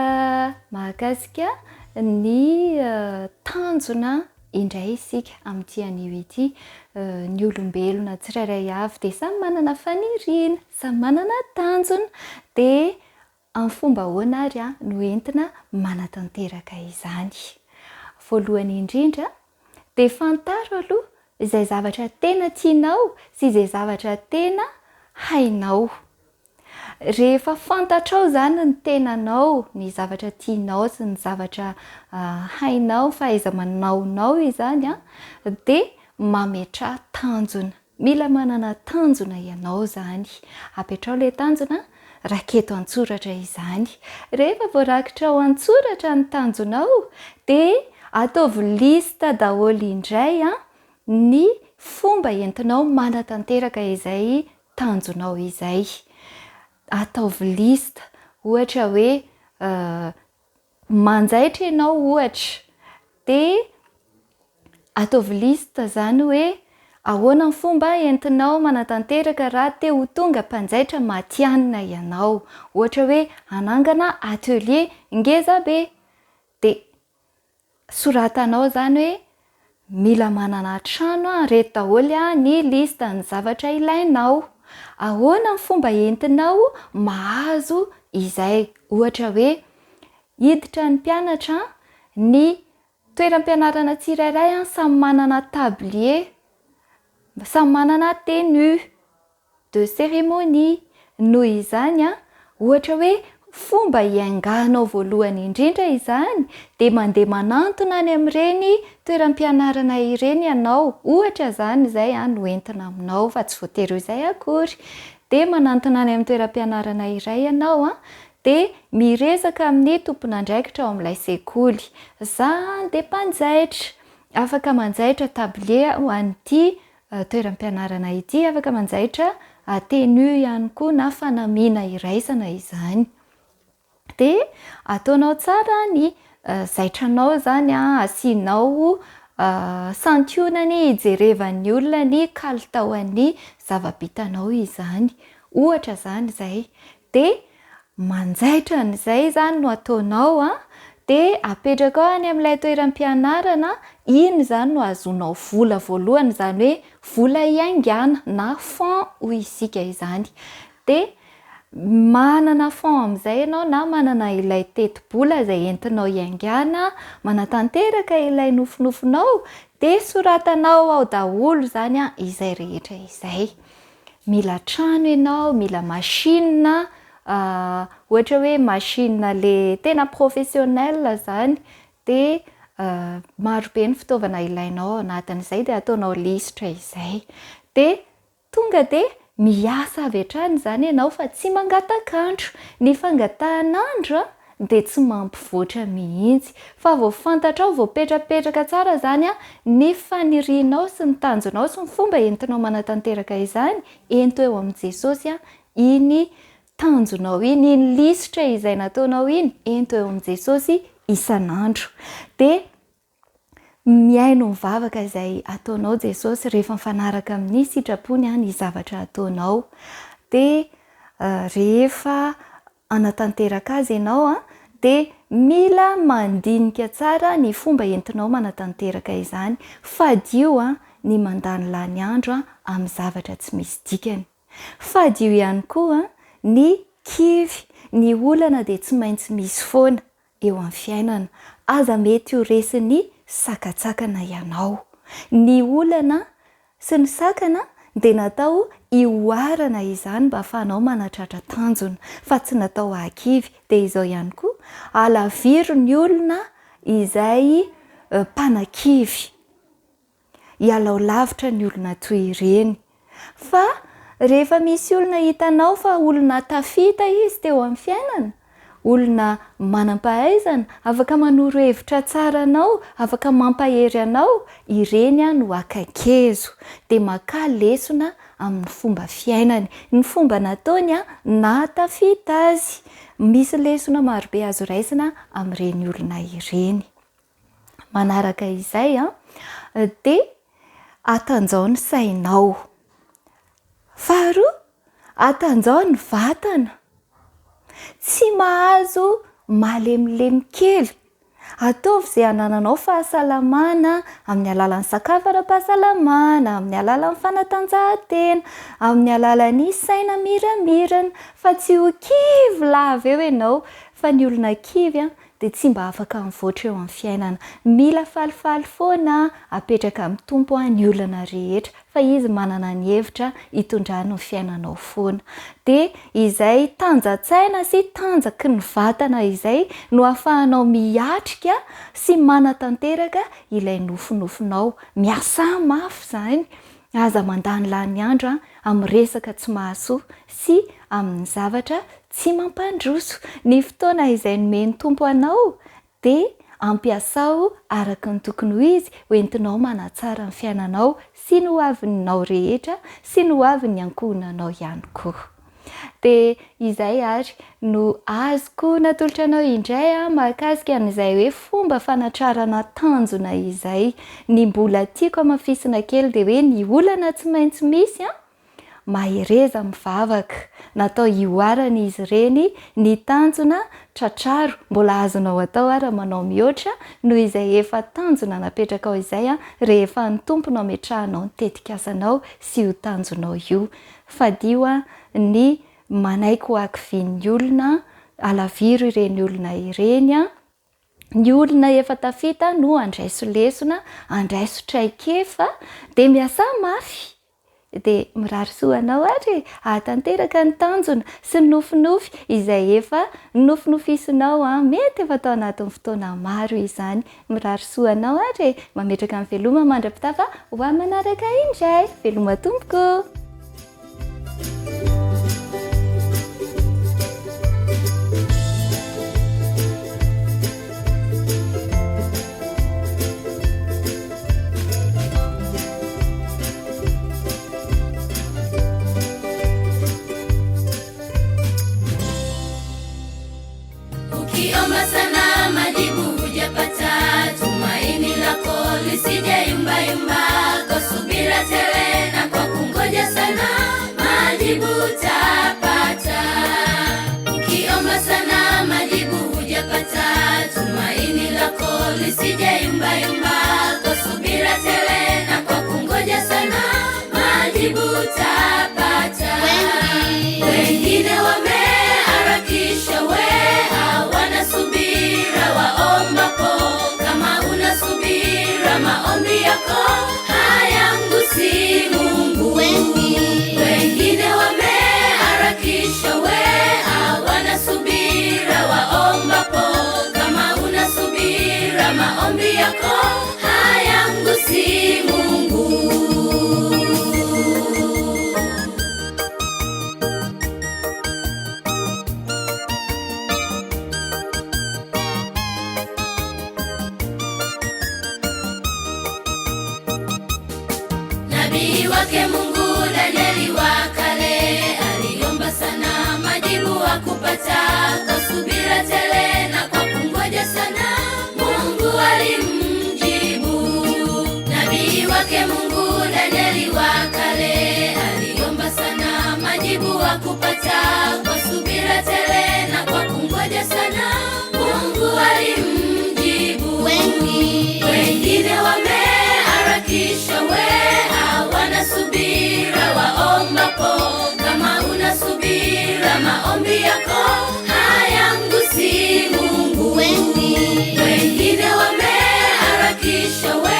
mahakasika ny tanjona indray isika amin'ity anio ity ny olombelona tsirairay avy dia samy manana faniriana samy manana tanjona dia amin'ny fomba ahoana ary no entina manatanteraka izany voalohany indrindra dia fantaro aloha izay zavatra tena tianao sy izay zavatra tena hainao rehefa fantatrao zany ny tenanao ny zavatra tianao sy ny zavatra hainao fa aiza manaonao izany dia mametra tanjona mila manana tanjona ianao zany apetrao le tanjona raketo an-tsoratra izany rehefa voarakitra ao an-tsoratra ny tanjonao dia ataovy lista daholo indray ny fomba entinao manatanteraka izay tanjonao izay ataovy lista ohatra hoe manjaitra ianao ohatra dia ataovy lista zany hoe ahoana ny fomba entinao manatanteraka raha te ho tonga mpanjaitra matianina ianao ohatra hoe anangana atelier ngeza be dia soratanao zany hoe mila manana trano reto daholo ny lista ny zavatra ilainao ahoana ny fomba entinao mahazo izay ohatra hoe hiditra ny mpianatra ny toeram-pianarana tsirairay samy manana tablier samy manana tenue de cérémonie noho izany ohatra hoe fomba hiainganao voalohany indrindra izany dia mandeha manantona any amin'ireny toeram-pianarana ireny ianao ohatra zany izay no entina aminao fa tsy voatery izay akory dia manantona any amin'ny toeram-pianarana iray ianao dia miresaka amin'ny tompon'andraikitra ao amin'ilay sekoly za dia mpanjaitra afaka manjaitra tablie ho an'ity toeram-pianarana ity, afaka manjaitra tenu ihany koa na fanamiana iraisana izany. De ataonao tsara ny zaitranao zany asianao santionany ijerevan'ny olona ny kalitaon'ny zava-bitanao izany, ohatra zany zay. De manjaitra n'izay zany no ataonao de apetraka ao any amin'ilay toeram-pianarana, iny zany no azonao vola voalohany, zany hoe vola iaingana na fond hoy isika izany. De manana fond amin'izay ianao na manana ilay teti-bola izay entinao iaingana, manatanteraka ilay nofinofinao, de soratanao ao daholo zany izay rehetra izay. Mila trano ianao, mila machine, ohatra hoe machine le tena professionnel zany, de marobe ny fitaovana ilainao anatin'izay, de ataonao lisitra izay. De tonga de miasa avy hatrany zany ianao fa tsy mangataka-andro. Ny fangatahan'andro de tsy mampivoatra mihitsy, fa vao fantatrao, vao petrapetraka tsara zany ny fanirianao sy ny tanjonao sy ny fomba entinao manatanteraka izany, ento eo amin'i Jesosy iny tanjonao iny, iny lisitra izay nataonao iny, ento eo amin'i Jesosy isan'andro. De miaino mivavaka izay ataonao Jesosy rehefa mifanaraka amin'ny sitrapony ny zavatra ataonao. De rehefa anatanteraka azy ianao de mila mandinika tsara ny fomba entinao manatanteraka izany, fadio ny mandany lany andro amin'ny zavatra tsy misy dikany. Fadio ihany koa ny kivy, ny olana de tsy maintsy misy foana eo amin'ny fiainana, aza mety ho resin'ny sakatsakana ianao. Ny olana sy ny sakana de natao ioarana izany mba ahafahanao manatratra tanjona, fa tsy natao akivy. De izao ihany koa alaviro ny olona izay mpanakivy, hialao lavitra ny olona toy ireny. Fa rehefa misy olona hitanao fa olona tafita izy teo amin'ny fiainana, olona manam-pahaizana, afaka manoro hevitra tsara anao, afaka mampahery anao, ireny no akakezo, de maka lesona amin'ny fomba fiainany, ny fomba nataony na tafita azy. Misy lesona marobe azo raisina amin'ireny olona ireny. Manaraka izay de atanjao ny sainao. Faharoa, atanjao ny vatana. Tsy mahazo malemilemy kely. Ataovy izay anananao fahasalamana amin'ny alalan'ny sakafo ara-pahasalamana, amin'ny alalan'ny fanatanjahantena, amin'ny alalan'ny saina miramirana, fa tsy ho kivy lava eo ianao, fa ny olona kivy de tsy mba afaka mivoatra eo amin'ny fiainana. Mila falifaly foana apetraka amin'ny tompo ny olana rehetra, fa izy manana ny hevitra hitondrany ny fiainanao foana. De izay tanjatsaina sy tanjaky ny vatana izay no ahafahanao miatrika sy manatanteraka ilay nofinofinao. Miasa mafy zany, aza mandany lany andro amin'ny resaka tsy mahasoa sy amin'ny zavatra tsy mampandroso. Ny fotoana izay nomeny tompo anao de ampiasao araka ny tokony ho izy, hoentinao manatsara ny fiainanao sy ny hoavinao rehetra sy ny hoavin'ny ankohonanao ihany koa. De izay ary no azoko natolotra anao indray mahakasika an'izay hoe fomba fanatrarana tanjona izay. Ny mbola tiako amafisina kely de hoe ny olana tsy maintsy misy mahereza mivavaka, natao ioarana izy ireny. Ny tanjona tratraro mbola azonao atao raha manao mihoatra noho izay efa tanjona napetraka ao izay rehefa ny tomponao metrahanao ny tetikasanao sy ho tanjonao io. Fadio ny manaiky ho akivian'ny olona, alaviro ireny olona ireny. Ny olona efa tafita no andraiso lesona, andraiso traikefa, de miasa mafy. De mirary soanao ary atanteraka ny tanjona sy ny nofinofy izay efa nofinofisinao mety efa tao anatin'ny fotoana maro izany. Mirary soanao ary mametraka amin'ny veloma mandra-pitafa ho manaraka indray. Veloma tompoko. Ukiomba sana majibu hujapata, tumaini lako lisije yumba yumba, kwa subira tele na kwa kungoja sana majibu utapata. Ukiomba sana majibu hujapata, tumaini lako lisije yumba yumba, kwa subira tele na kwa kungoja sana majibu utapata. Wengine wameharakisha, we hawana subira waombapo. Kama una subira maombi yako hayamgusi Mungu. Wengine wameharakisha, we hawana subira waombapo. Kama una subira maombi yako hayamgusi Mungu. Nabii wake Mungu Danieli wa kale aliomba sana majibu hakupata, kwa subira tele na kwa kungoja sana Mungu alimjibu. Nabii wake Mungu Danieli wa kale aliomba sana majibu hakupata, kwa subira tele na kwa kungoja sana Mungu alimjibu. Wengine wameharakisha, we hawana subira waombapo. Kama una subira maombi yako hayamgusi Mungu. Wengine wameharakisha, we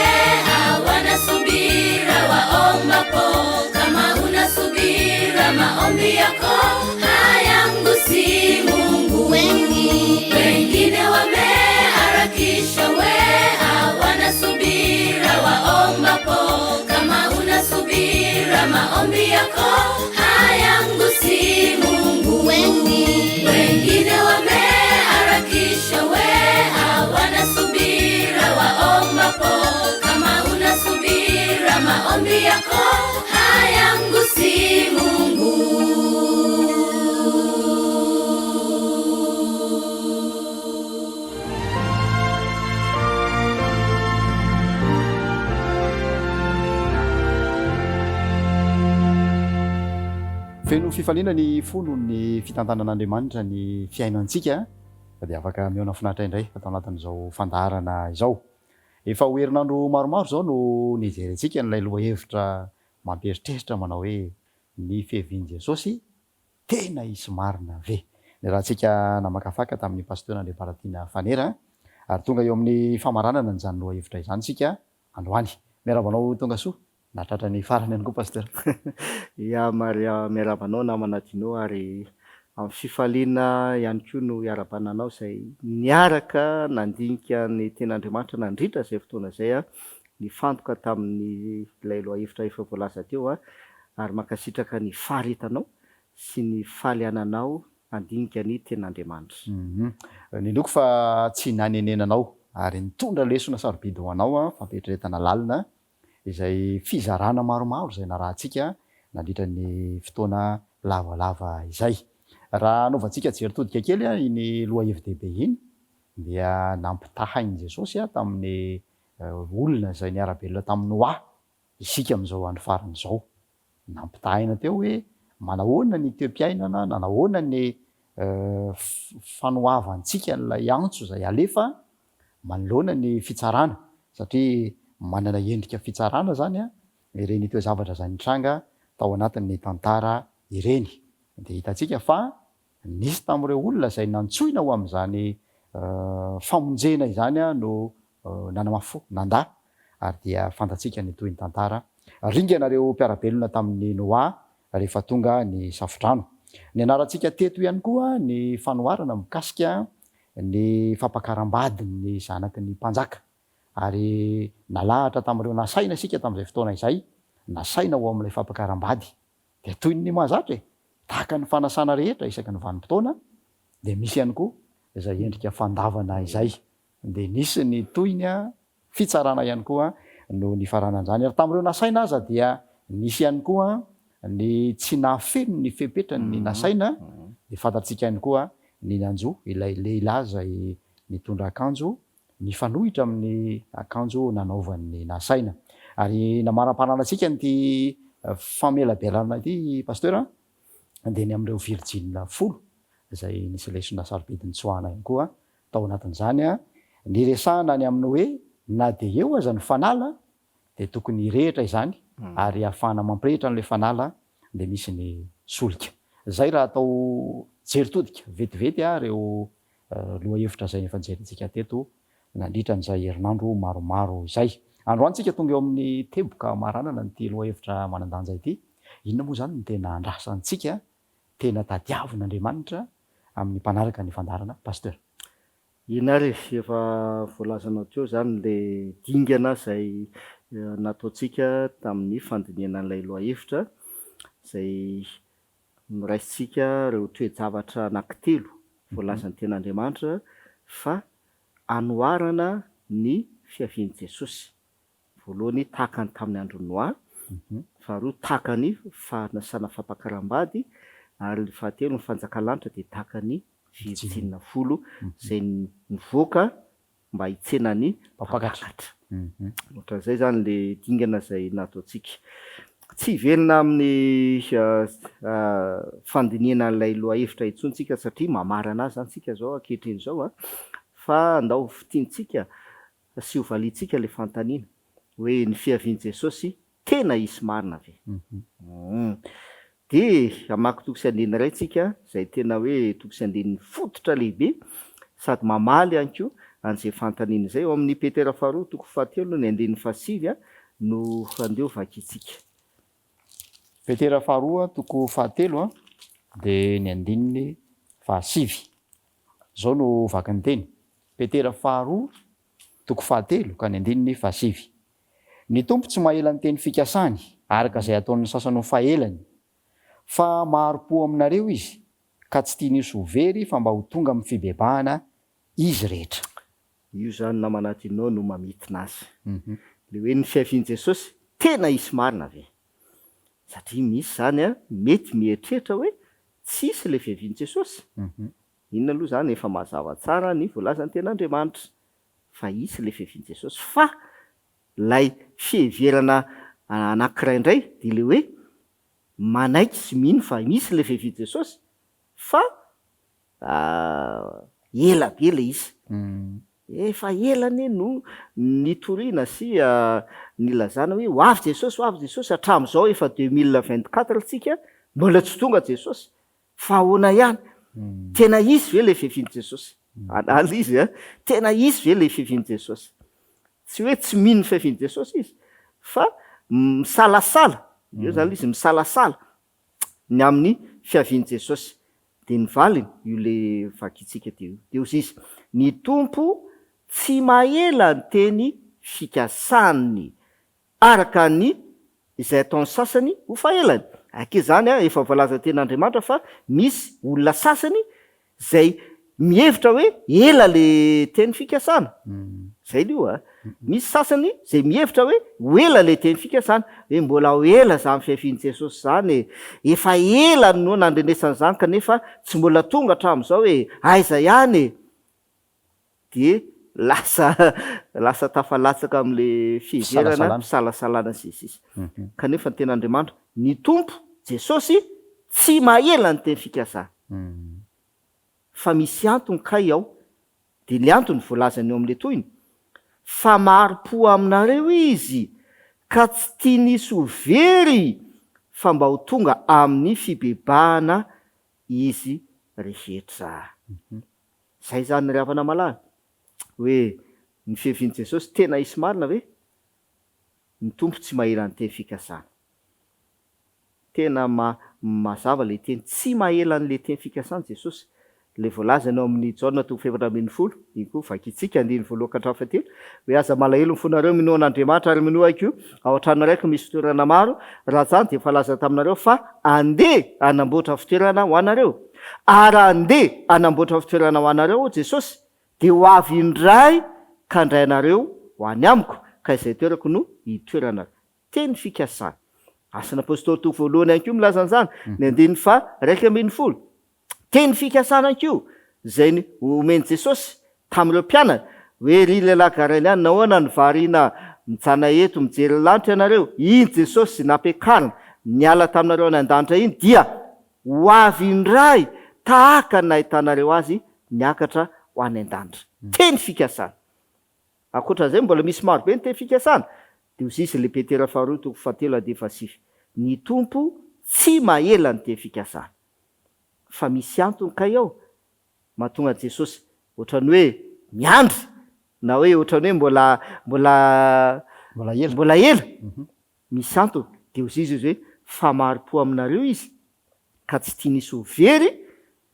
hawana subira waombapo. Kama una subira maombi yako hayamgusi Mungu. Wengine wameharakisha, we hawana subira waombapo. Kama una subira maombi yako hayamgusi Mungu. Wengine wameharakisha, we hawana subira waombapo. Kama una subira maombi yako hayamgusi Mungu. Feno fifaliana ny folo ny fitantanan'Andriamanitra ny fiainantsika dia afaka mihaona finaritra indray atao anatin'izao fandaharana izao. Efa ho herinandro maromaro zao no nijerentsika n'ilay lohahevitra mampieritreritra manao hoe ny fihevian'i Jesosy tena isy marina ve. Ny rahantsika namakafaka tamin'ny pasteur André Baratina Fanera ary tonga eo amin'ny famaranana n'izany lohahevitra izany sika androany. Miarabanao tonga soa. Natratra ny farany ihany koa pasteur. Ya miarabanao namana tinao ary amin'ny fifaliana ihany koa no iarabananao izay niaraka nandinika ny ten'Andriamanitra nandritra izay fotoana izay nifantoka tamin'ny ilay lohahevitra efa voalaza teo ary mankasitraka ny faharitanao sy ny faliananao andinika ny ten'Andriamanitra. Ny loko fa tsy nanenenanao ary nitondra lesona sarobidy ho anao fampietretana lalina izay fizarana maromaro izay narahantsika nandritra ny fotoana lavalava izay. Raha anaovantsika jeritodika kely iny lohahevin-dehibe iny dia nampitahain'i Jesosy tamin'ny olona izay niara-belona tamin'ny Noa. Isika amin'izao andro farany izao nampitahina teo hoe manahoana ny toem-piainana, nanahoana ny fanoavantsika n'ilay antso izay alefa manoloana ny fitsarana satria manana endrika fitsarana zany ireny toe-zavatra zany tranga tao anatin'ny tantara ireny. Dia hitantsika fa nisy tamin'ireo olona izay nantsoina ho amin'izany famonjena izany no nanamafo nanda ary dia fantatsika ny toy ny tantara ringanareo mpiarabelona tamin'ny Noa rehefa tonga ny safodrano. Ny anarantsika teto ihany koa ny fanoharana mikasika ny fampakaram-bady ny zanaky ny mpanjaka ary nalahatra tamin'ireo nasaina sika tamin'izay fotoana izay nasaina ho amin'ilay fampakaram-bady dia toy ny mahazatra tahaka ny fanasana rehetra isaky ny vanim-potoana dia misy ihany koa izay endrika fandavana izay dia nisy ny toyny fitsarana ihany koa no ny faranan'izany ary tamin'ireo nasaina aza dia nisy ihany koa ny tsy nahafeno ny fepetra ny nasaina dia fantatsika ihany koa ny nanjo ilay lehilahy zay mitondra akanjo ny fanohitra amin'ny akanjo nanaovan'ny nasaina ary namaram-pananantsika nyty famelabelana ty pasteur de ny am'ireo virjina 10 zay nisy lesona sarobidiny tsoana ihany koa tao anatin'izany a ny resahana ny amin'ny hoe na de eo aza ny fanala de tokony rehitra izany ary ahafahana mampirehitra n'le fanala de misy ny solika zay raha atao jeritodika vetivety a reo loha hevitra zay efa jerintsika teto nandritra n'izay herinandro maromaro izay androantsika tonga eo amin'ny teboka maranana nyty loha hevitra manandanja ity inona moa zany ny tena andrasantsika tena tadiavin'Andriamanitra amin'ny mpanaraka ny fandarana pasteur inary efa voalazanao teo zany le dingana zay nataontsika tamin'ny fandinihana n'ilay loha hevitra zay miraisitsika reo toe-javatra anankitelo voalazan'ny ten'Andriamanitra fa anoarana ny fiavian'i Jesosy voalohany tahakany tamin'ny andro noa faharoa tahakany fanasana fampakaram-bady ary fahatelo ny fanjakalanitra de tahakany virjina 10 zay nivoaka mba hitsenany mpapakatra ohatran'izay zany le dingana zay nataontsika tsy velona amin'ny fandinihana n'ilay loha hevitra itsontsika satria mamarana azy zany tsika zao ankehitriny zao a fa andao fitiantsika sy ho valitsika le fantaniana hoe ny fiavian'i Jesosy tena isy marina ve de amaky toko sy andiny ray tsika zay tena hoe toko sy andiny fototra lehibe sady mamaly ihany ko an'izay fantaniana zay ao amin'ny Petera faharoa toko 7 ny andiny 7 no andeo vakitsika Petera faharoa toko 7 de ny andininy 7 zao no vakany teny Petera faharoa toko 7 ka ny andininy 7 ny tompo tsy mahela ny teny fikasany araka zay ataon'ny sasany ho fahelany fa maharo-po aminareo izy ka tsy tia nisy ho very fa mba ho tonga amin'ny fibebahana izy rehetra io zany namanatinao no mamitina azy le hoe ny fiavian'i Jesosy tena isy marina ve satria misy zany a mety mieritreritra hoe tsisy le fiavian'i Jesosy inona aloha zany efa mazava tsara ny voalazan'ny ten'Andriamanitra fa isy le fiavian'i Jesosy fa lay fieverana anankiray indray de le hoe manaiky sy mino fa misy le fiavian'i Jesosy fa ela be le izy efa elany no nitoriana sy nilazana hoe ho avy Jesosy hatramin'izao efa 2024 tsika mbola tsy tonga Jesosy fa ahoana ihany tena isy ve le fiavian'i Jesosy anala izy a tena isy ve le fiavian'i Jesosy tsy hoe tsy mino fiavian'i Jesosy izy fa misalasala eo zany izy misalasala ny amin'ny fiavian'i Jesosy de ny valiny io le vakitsika teo deos izy ny tompo tsy mahela ny teny fikasany araka ny izay ataon'ny sasany ho fahelany ake zany a efa voalaza ten'Andriamanitra fa misy olona sasany zay mihevitra hoe ela le teny fikasana zay lio a misy sasany zay mihevitra hoe ho ela le teny fikasana hoe mbola ho ela za amin'ny fiavian'i Jesosy zany efa ela no nandrenesany zany kanefa tsy mbola tonga hatramin'izao hoe aiza ihany de lasa tafalatsaka amin'le fiverana fisalasalana sisy kanefa ny ten'Andriamanitra ny tompo Jesosy tsy mahela ny teny fikasana fa misy antony kay ao de le antony voalazany eo amin'le toyiny fa maharo-po aminareo izy ka tsy tia nisy ho very fa mba ho tonga amin'ny fibebahana izy rehetra zay zany ny ravana malany hoe ny fiavian'i Jesosy tena isy marina ve ny tompo tsy mahela ny teny fikasana tena mazava le teny tsy mahela n'le teny fikasana Jesosy le voalazany ao amin'ny Jaona toko 7:10 iny koa vakitsika andiny voaloha ka hatramin'ny 7 hoe aza malahelo ny fonareo minoa an'Andriamanitra ary minoa aiky io ao an-trano raiky misy fitoerana maro raha zany de falaza taminareo fa andeha anamboatra fitoerana ho anareo ary andeha anamboatra fitoerana ho anareo Jesosy de ho avy indray ka ndray anareo ho any amiko ka izay toerako no hitoerana teny fikasana asana apôstôly toko voalohany ihany koa milaza an'izany ny andiny fa 1:10 teny fikasana anko zay ny omeny Jesosy tamin'ireo mpianana hoe ry lehilahy Galiliana nahoana ny variana mijana eto mijery lanitra ianareo, iny Jesosy nampiakarina niala taminareo any an-danitra iny dia ho avy indray tahaka ny nahitanareo azy niakatra ho any an-danitra. Teny fikasana. Ankoatran'izay mbola misy maro be ny teny fikasana. Dia hozy le Petera 2:7-7. Ny tompo tsy mahela ny teny fikasana. Fa misy antony kay ao mahatonga Jesosy ohatrany hoe miandry na hoe ohatrany hoe mbola ela. Misy antony. Dia hozy izy hoe famaro-po aminareo izy ka tsy tia nisy ho very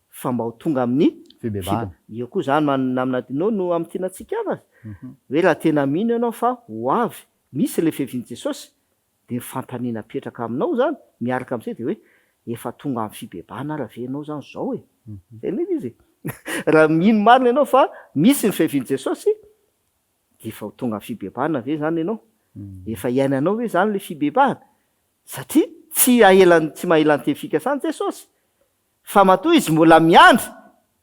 fa mba ho tonga amin'ny fibebahana. Io koa zany manina aminadinao no amin'ny tianantsika azy. Hoe raha tena mino ianao fa ho avy misy le fiavian'i Jesosy dia fantaniana petraka aminao zany miaraka amin'izay dia hoe efa tonga amin'ny fibebahana raha ve ianao zany zao e. Zay ny izy. Raha mino marina ianao fa misy ny fiavian'i Jesosy dia efa ho tonga amin'ny fibebahana ve zany ianao. Efa iainanao hoe zany le fibebahana. Satria tsy mahela ny teny fikasana Jesosy. Fa matoa izy mbola miandry.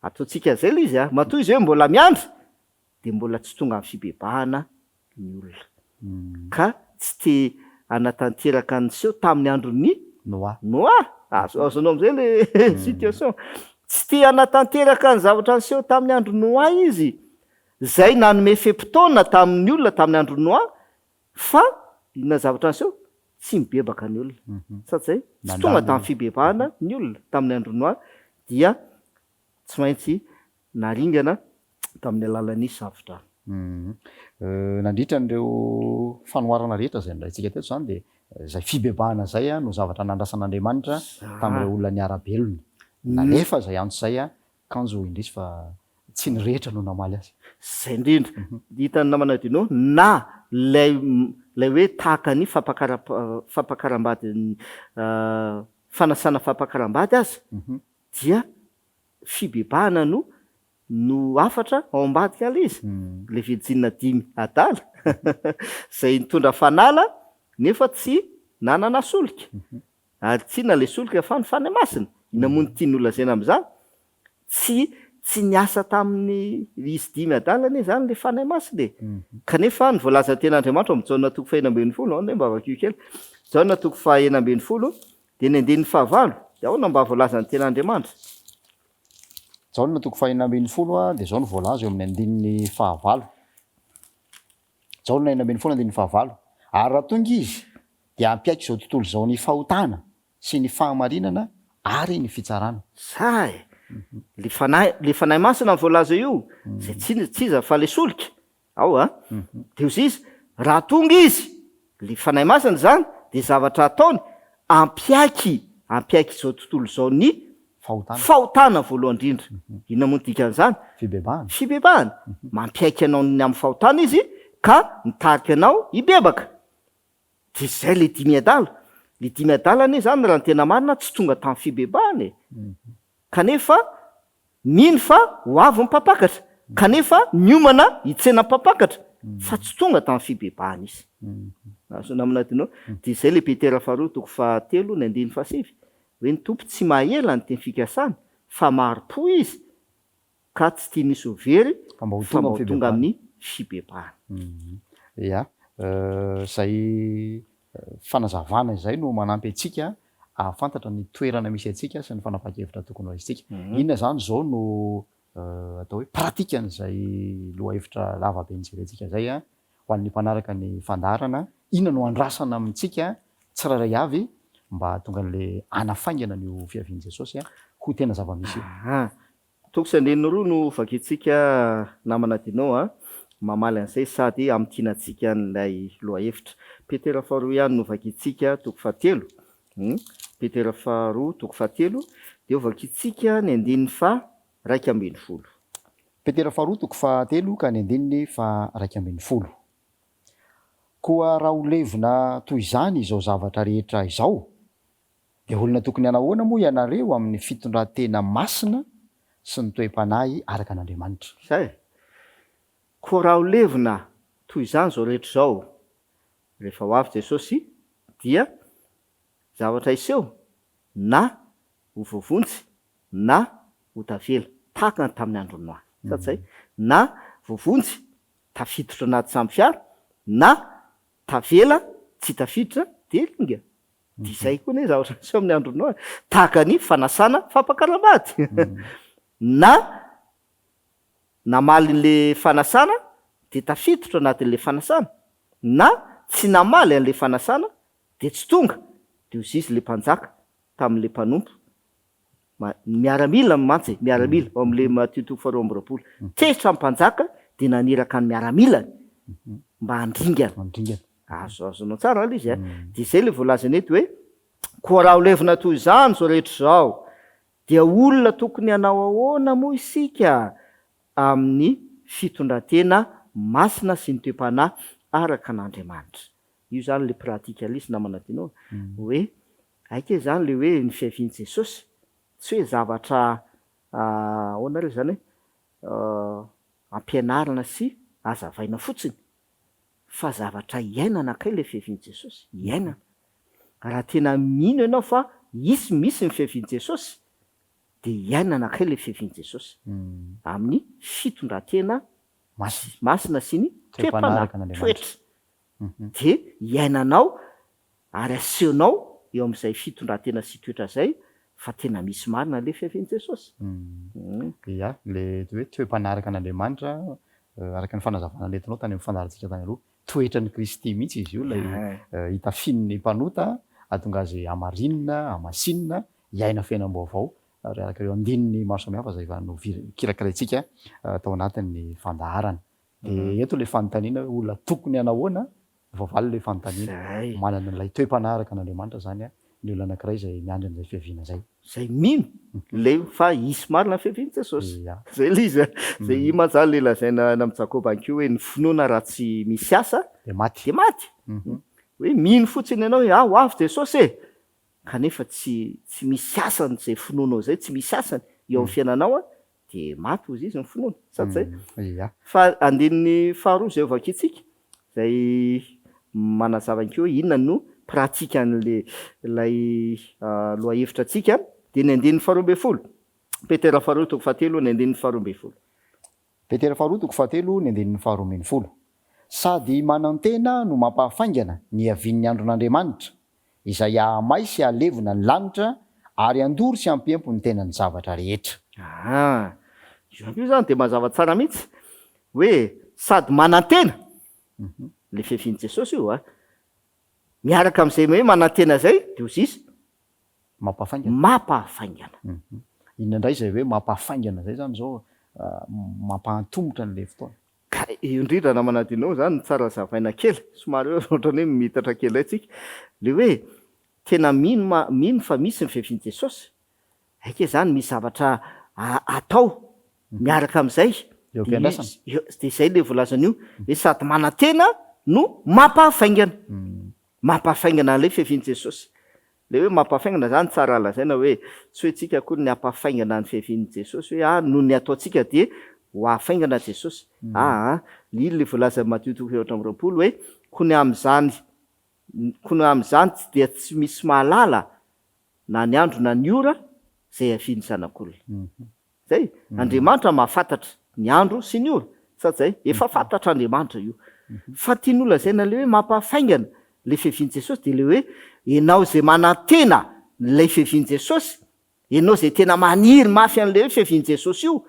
Ataontsika zay le izy matoa izy hoe mbola miandry dia mbola tsy tonga amin'ny fibebahana ny olona. Ka tsy te anatanteraka ny seho tamin'ny andron'ny Noa. Azonao amin'izay le situation. Tsy te anatanteraka ny zavatra niseho tamin'ny andro Noa izy. Zay nanome fe-potoana tamin'ny olona tamin'ny andro Noa fa inona zavatra niseho tsy mibebaka ny olona. Satria tsy tonga tamin'ny fibebahana ny olona tamin'ny andro Noa dia tsy maintsy naringana tamin'ny alalan'ny zavatra. Nandritra n'ireo fanoharana rehetra zay nraintsika teto zany dia zay fibebahana zay no zavatra nandrasan'Andriamanitra tamin'ireo olona niara-belona. Nanefa zay antso zay kanjo indrisy fa tsy ny rehetra no namaly azy. Zay indrindra. Hitany namana dinao na lay hoe tahaka ny fampakaram-bady fanasana fampakaram-bady azy dia fibebahana no afatra ao ambadika ala izy. Le Virjina 5 adala zay nitondra fanala nefa tsy nanana solika. Ary tsy na le solika fa ny fanahy masina. Namono tiany olona zay amin'izany tsy niasa tamin'ny izy 5 adala zany le fanahy masina. Kanefa ny voalazan'ny ten'Andriamanitra amin'ny Jaona 9:20 ne mba vakio kely. Jaona 9:20 dia ny 9:9 dia ao na mba voalazan'ny ten'Andriamanitra. Jaona 9:20 dia zao no voalaza eo amin'ny 9:9. Jaona 9:9. Ary raha tonga izy dia ampiaika izao tontolo izao ny fahotana sy ny fahamarinana ary ny fitsarana. Zay. Le fanahy masina ny voalaza io zay tsy iza fa le solika ao dia hozy izy raha tonga izy le fanahy masina zany dia zavatra ataony ampiaiky izao tontolo izao ny fahotana voalohany indrindra. Inona moa ny dikan'izany? Fibebahana. Mampiaiky anao ny amin'ny fahotana izy ka mitarika anao hibebaka. Dia zay le 5 adala. Le 5 adala zany raha ny tena marina tsy tonga tamin'ny fibebahana. Kanefa mino fa ho avy ny mpapakatra. Kanefa niomana hitsena mpapakatra fa tsy tonga tamin'ny fibebahana izy. Azonao aminadinao. Dia zay le Petera 2:7-7 hoe ny tompo tsy mahela ny teny fikasana fa maro-po izy ka tsy tia nisy ho very fa mba ho tonga amin'ny fibebahana. Zay fanazavana izay no manampy antsika ahafantatra ny toerana misy antsika sy ny fanapa-kevitra tokony ho aizitsika. Inona zany zao no atao hoe pratikan'izay lohahevitra lavabe nijerentsika zay ho an'ny mpanaraka ny fandarana. Inona no andrasana amintsika tsirairay avy mba tonga an'le anafaingana ny fiavian'i Jesosy ho tena zava-misy. Toko sy andininy roa no vakiantsika namana dinao mamaly an'izay sady amin'ny tianantsika n'ilay lohahevitra. Petera 2 ihany no vakiantsika toko 7. Petera 2 toko 7 dia vakiantsika ny 2:20. Petera 2 toko 7 ka ny 2:20. Koa raha ho levona toy izany izao zavatra rehetra izao dia olona tokony hanahoana moa ianareo amin'ny fitondran-tena masina sy ny toe-panahy araka an'Andriamanitra. Zay. Koa raha ho levona toy izany izao rehetra izao rehefa ho avy Jesosy dia zavatra iseho na ho vovontsy na ho tavela tahaka ny tamin'ny andro noa sady zay na voavonjy tafiditra anaty samby fiara na tavela tsy tafiditra de linga de zay koa ne zavatra sy amin'ny andro noa tahaka ny fanasana fampakarambady na namaly n'le fanasana de tafiditra anatin'le fanasana na tsy namaly an'le fanasana de tsy tonga de ozizy le mpanjaka tamin'le mpanompo miaramila mantsy miaramila ao am'le Matio 2:20 tehitra mpanjaka de naniraka ny miaramilany mba handringana azonao tsara ala izy de zay le voalazany eto hoe koa raha olevina toy izany zao rehetra zao dia olona tokony hanao ahoana moa isika amin'ny fitondrantena masina sy ny toe-panahy araka an'Andriamanitra io zany le pratikalisy namana tino hoe aika zany le hoe ny fiaviany Jesosy tsy hoe zavatra ahoana reo zany hoe ampianarana sy azavaina fotsiny fa zavatra iainana kay le fiaviany Jesosy iainana raha tena mino ianao fa misy ny fiaviany Jesosy de iainana kay le fiaviany Jesosy amin'ny fitondrantena masina sy ny toe-panahy toetra de iainanao ary asehonao eo am'izay fitondrantena sy toetra zay fa tena misy marina le fiaviany Jesosy ia le hoe toe-panaraka an'Andriamanitra araka ny fanazavana lentinao tany amin'ny fandarantsika tany aloha toetra ny Kristy mihitsy izy io lay hitafin'ny mpanota atonga azy amarinina amasinina iaina fiainam-baovao ary araka ireo andininy maro samihafa zay va no kirakiraintsika tao anatin'ny fandaharana de eto le fanontaniana hoe olona tokony hanahoana vaovaly le fanontaniana manana n'lay toe-panaraka an'Andriamanitra zany a ny olona anankiray zay miandry an'izay fiaviana zay mino le fa isy marina fiaviany Jesosy zay le izy zay ima zany le lazaina na amin'ny Jakoba anko hoe ny finoana raha tsy misy asa de maty hoe mino fotsiny ianao hoe ho avy Jesosy kanefa tsy misy asany zay finoanao zay tsy misy asany eo amin'ny fiainanao de maty ozy izy ny finoana sady zay fa andininy faharoa zay ovakitsika zay manazava anko hoe inona no pratika an'le lay loha hevitra atsika de ny andininy 12 Petera 2:7 ny andininy 12 Petera 2:7 ny andininy 12 sady manantena no mampahafaingana ny avin'ny andron'Andriamanitra izay ahamay sy alevina ny lanitra ary andory sy ampiempo ny tenany zavatra rehetra io zany de mazava tsara mihitsy hoe sady manantena le fiaviany Jesosy io miaraka am'izay hoe manantena zay de ozy izy mampahafaingana inona indray zay hoe mampahafaingana zay zany zao mampahantombotra n'le fotoana io indrindra namanadinao zany tsara zavaina kely somary hoe ohatrany hoe mitatra kely atsika le hoe tena mino fa misy ny fiaviany Jesosy aike zany misy zavatra atao miaraka am'izay de zay le voalazan'io hoe sady manantena no mampahafaingana an'le fiaviany Jesosy le hoe mampahafaingana zany tsara lazaina hoe tsy hoe tsika akory ny ampahafaingana ny fiaviany Jesosy hoe no ny ataontsika de ho ahafaingana Jesosy ilo le voalaza Matio 2:20 hoe kony am'zany dia tsy misy mahalala na ny andro na ny ora zay aviany zanak'olona zay Andriamanitra mahafantatra ny andro sy ny ora sady zay efa fantatra Andriamanitra io fa tian'olona zay na le hoe mampahafaingana le fiaviany Jesosy de le hoe ianao zay manantena lay fiaviany Jesosy ianao zay tena maniry mafy an'le hoe fiaviany Jesosy io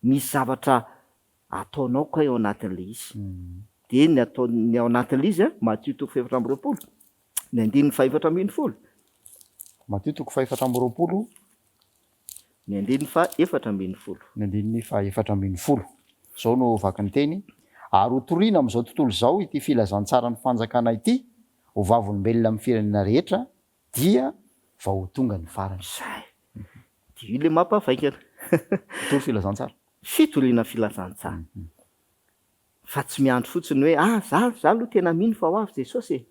misy zavatra ataonao koa eo anatin'le izy de ny ataony ao anatin'le izy Matio 2:20 ny andininy 4:20 Matio 2:20 ny andininy 4:20 ny andininy 4:20 zao no vaky ny teny ary hotoriana am'izao tontolo zao ity filazantsara ny fanjakana ity ho vavolombelona amin'ny firenena rehetra dia vao ho tonga ny farany de io le mampahafaingana tory filazantsara fitoriana filazantsara fa tsy miandro fotsiny hoe za aloha tena mino fa ho avy Jesosy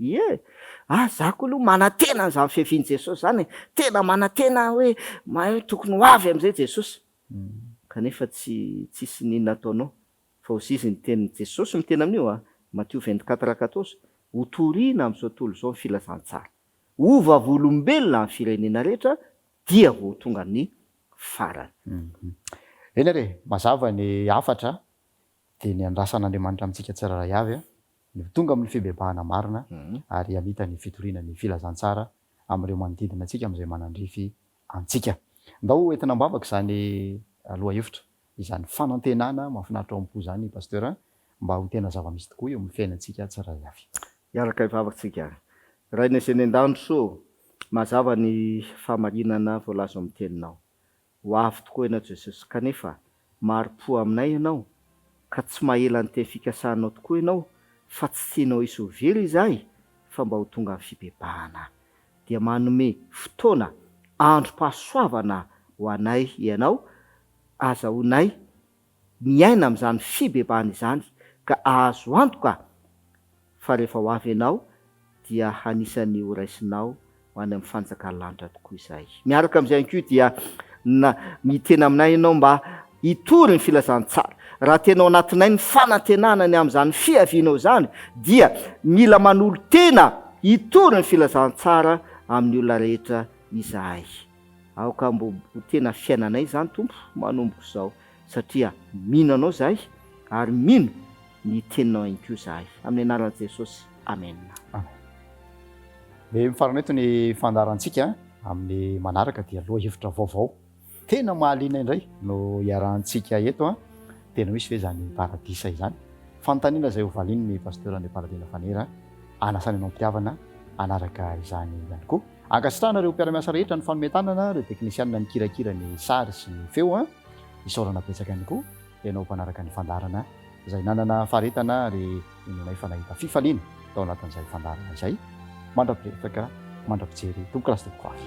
za koa aloha manantena zany fiaviany Jesosy zany tena manantena hoe tokony ho avy am'izay Jesosy kanefa tsisy ninona ataonao fa ozy izy ny tenin'ny Jesosy mitena amin'io Matio 24:14 hotoriana am'izao tontolo zao ny filazantsara ho vavolombelona amin'ny firenena rehetra dia vao tonga ny farany. eny re mazava ny afatra dia ny andrasan'andriamanitra amintsika tsiraray avy a ny tonga amin'ny fibebahana marina ary amita ny fitoriana ny filazantsara amin'ireo manodidina antsika amin'izay manandrify antsika. Ndao entina mbavaka izany aloha hevitra izany fanantenana mahafinaritra ao am-po zany pasteur mba ho tena zava-misy tokoa eo amin'ny fiainantsika tsiraray avy. Iaraka ivavakantsika raha ny izay an-dandro so mazava ny famarinana voalazo amin'ny teninao ho avy tokoa ianao Jesosy kanefa maro-po aminay ianao ka tsy mahela ny teny fikasanao tokoa ianao fa tsy tianao hisy very izahay fa mba ho tonga amin'ny fibebahana dia manome fotoana androm-pahasoavana ho anay ianao azahoanay miaina amin'izany fibebahana izany ka ahazo antoka fa rehefa ho avy ianao dia hanisany ho raisinao ho any amin'ny fanjakany lanitra tokoa izahay. Miaraka amin'izay ihany koa dia mitena aminay ianao mba hitory ny filazantsara. Raha tenao anatinay ny fanantenana ny amin'izany fiavianao zany dia mila manolo tena hitory ny filazantsara amin'ny olona rehetra izahay. Aoka mbo ho tena fiainanay zany tompo manomboko izao satria mino anao izahay ary mino ny teninao ihany koa izahay amin'ny anaran'i Jesosy. Amen. Dia mifarana eto ny fandarantsika amin'ny manaraka dia loha hevitra vaovao tena mahaliana indray no iarahantsika eto tena misy ve zany paradisa izany fanontaniana izay ho valiny ny pasteur ny paradina fanera anasany anao mpitiavana anaraka izany ihany koa ankasitrahana ireo mpiara-miasa rehetra ny fanometanana ireo teknisianina ny kirakira ny sary sy ny feo isaorana betsaka ihany koa ianao mpanaraka ny fandarana izay nanana faharetana ary inonay fa nahita fifaliana tao anatin'izay fandarana izay mandra-piresaka mandra-pijery tomboka lasy tompoko avy.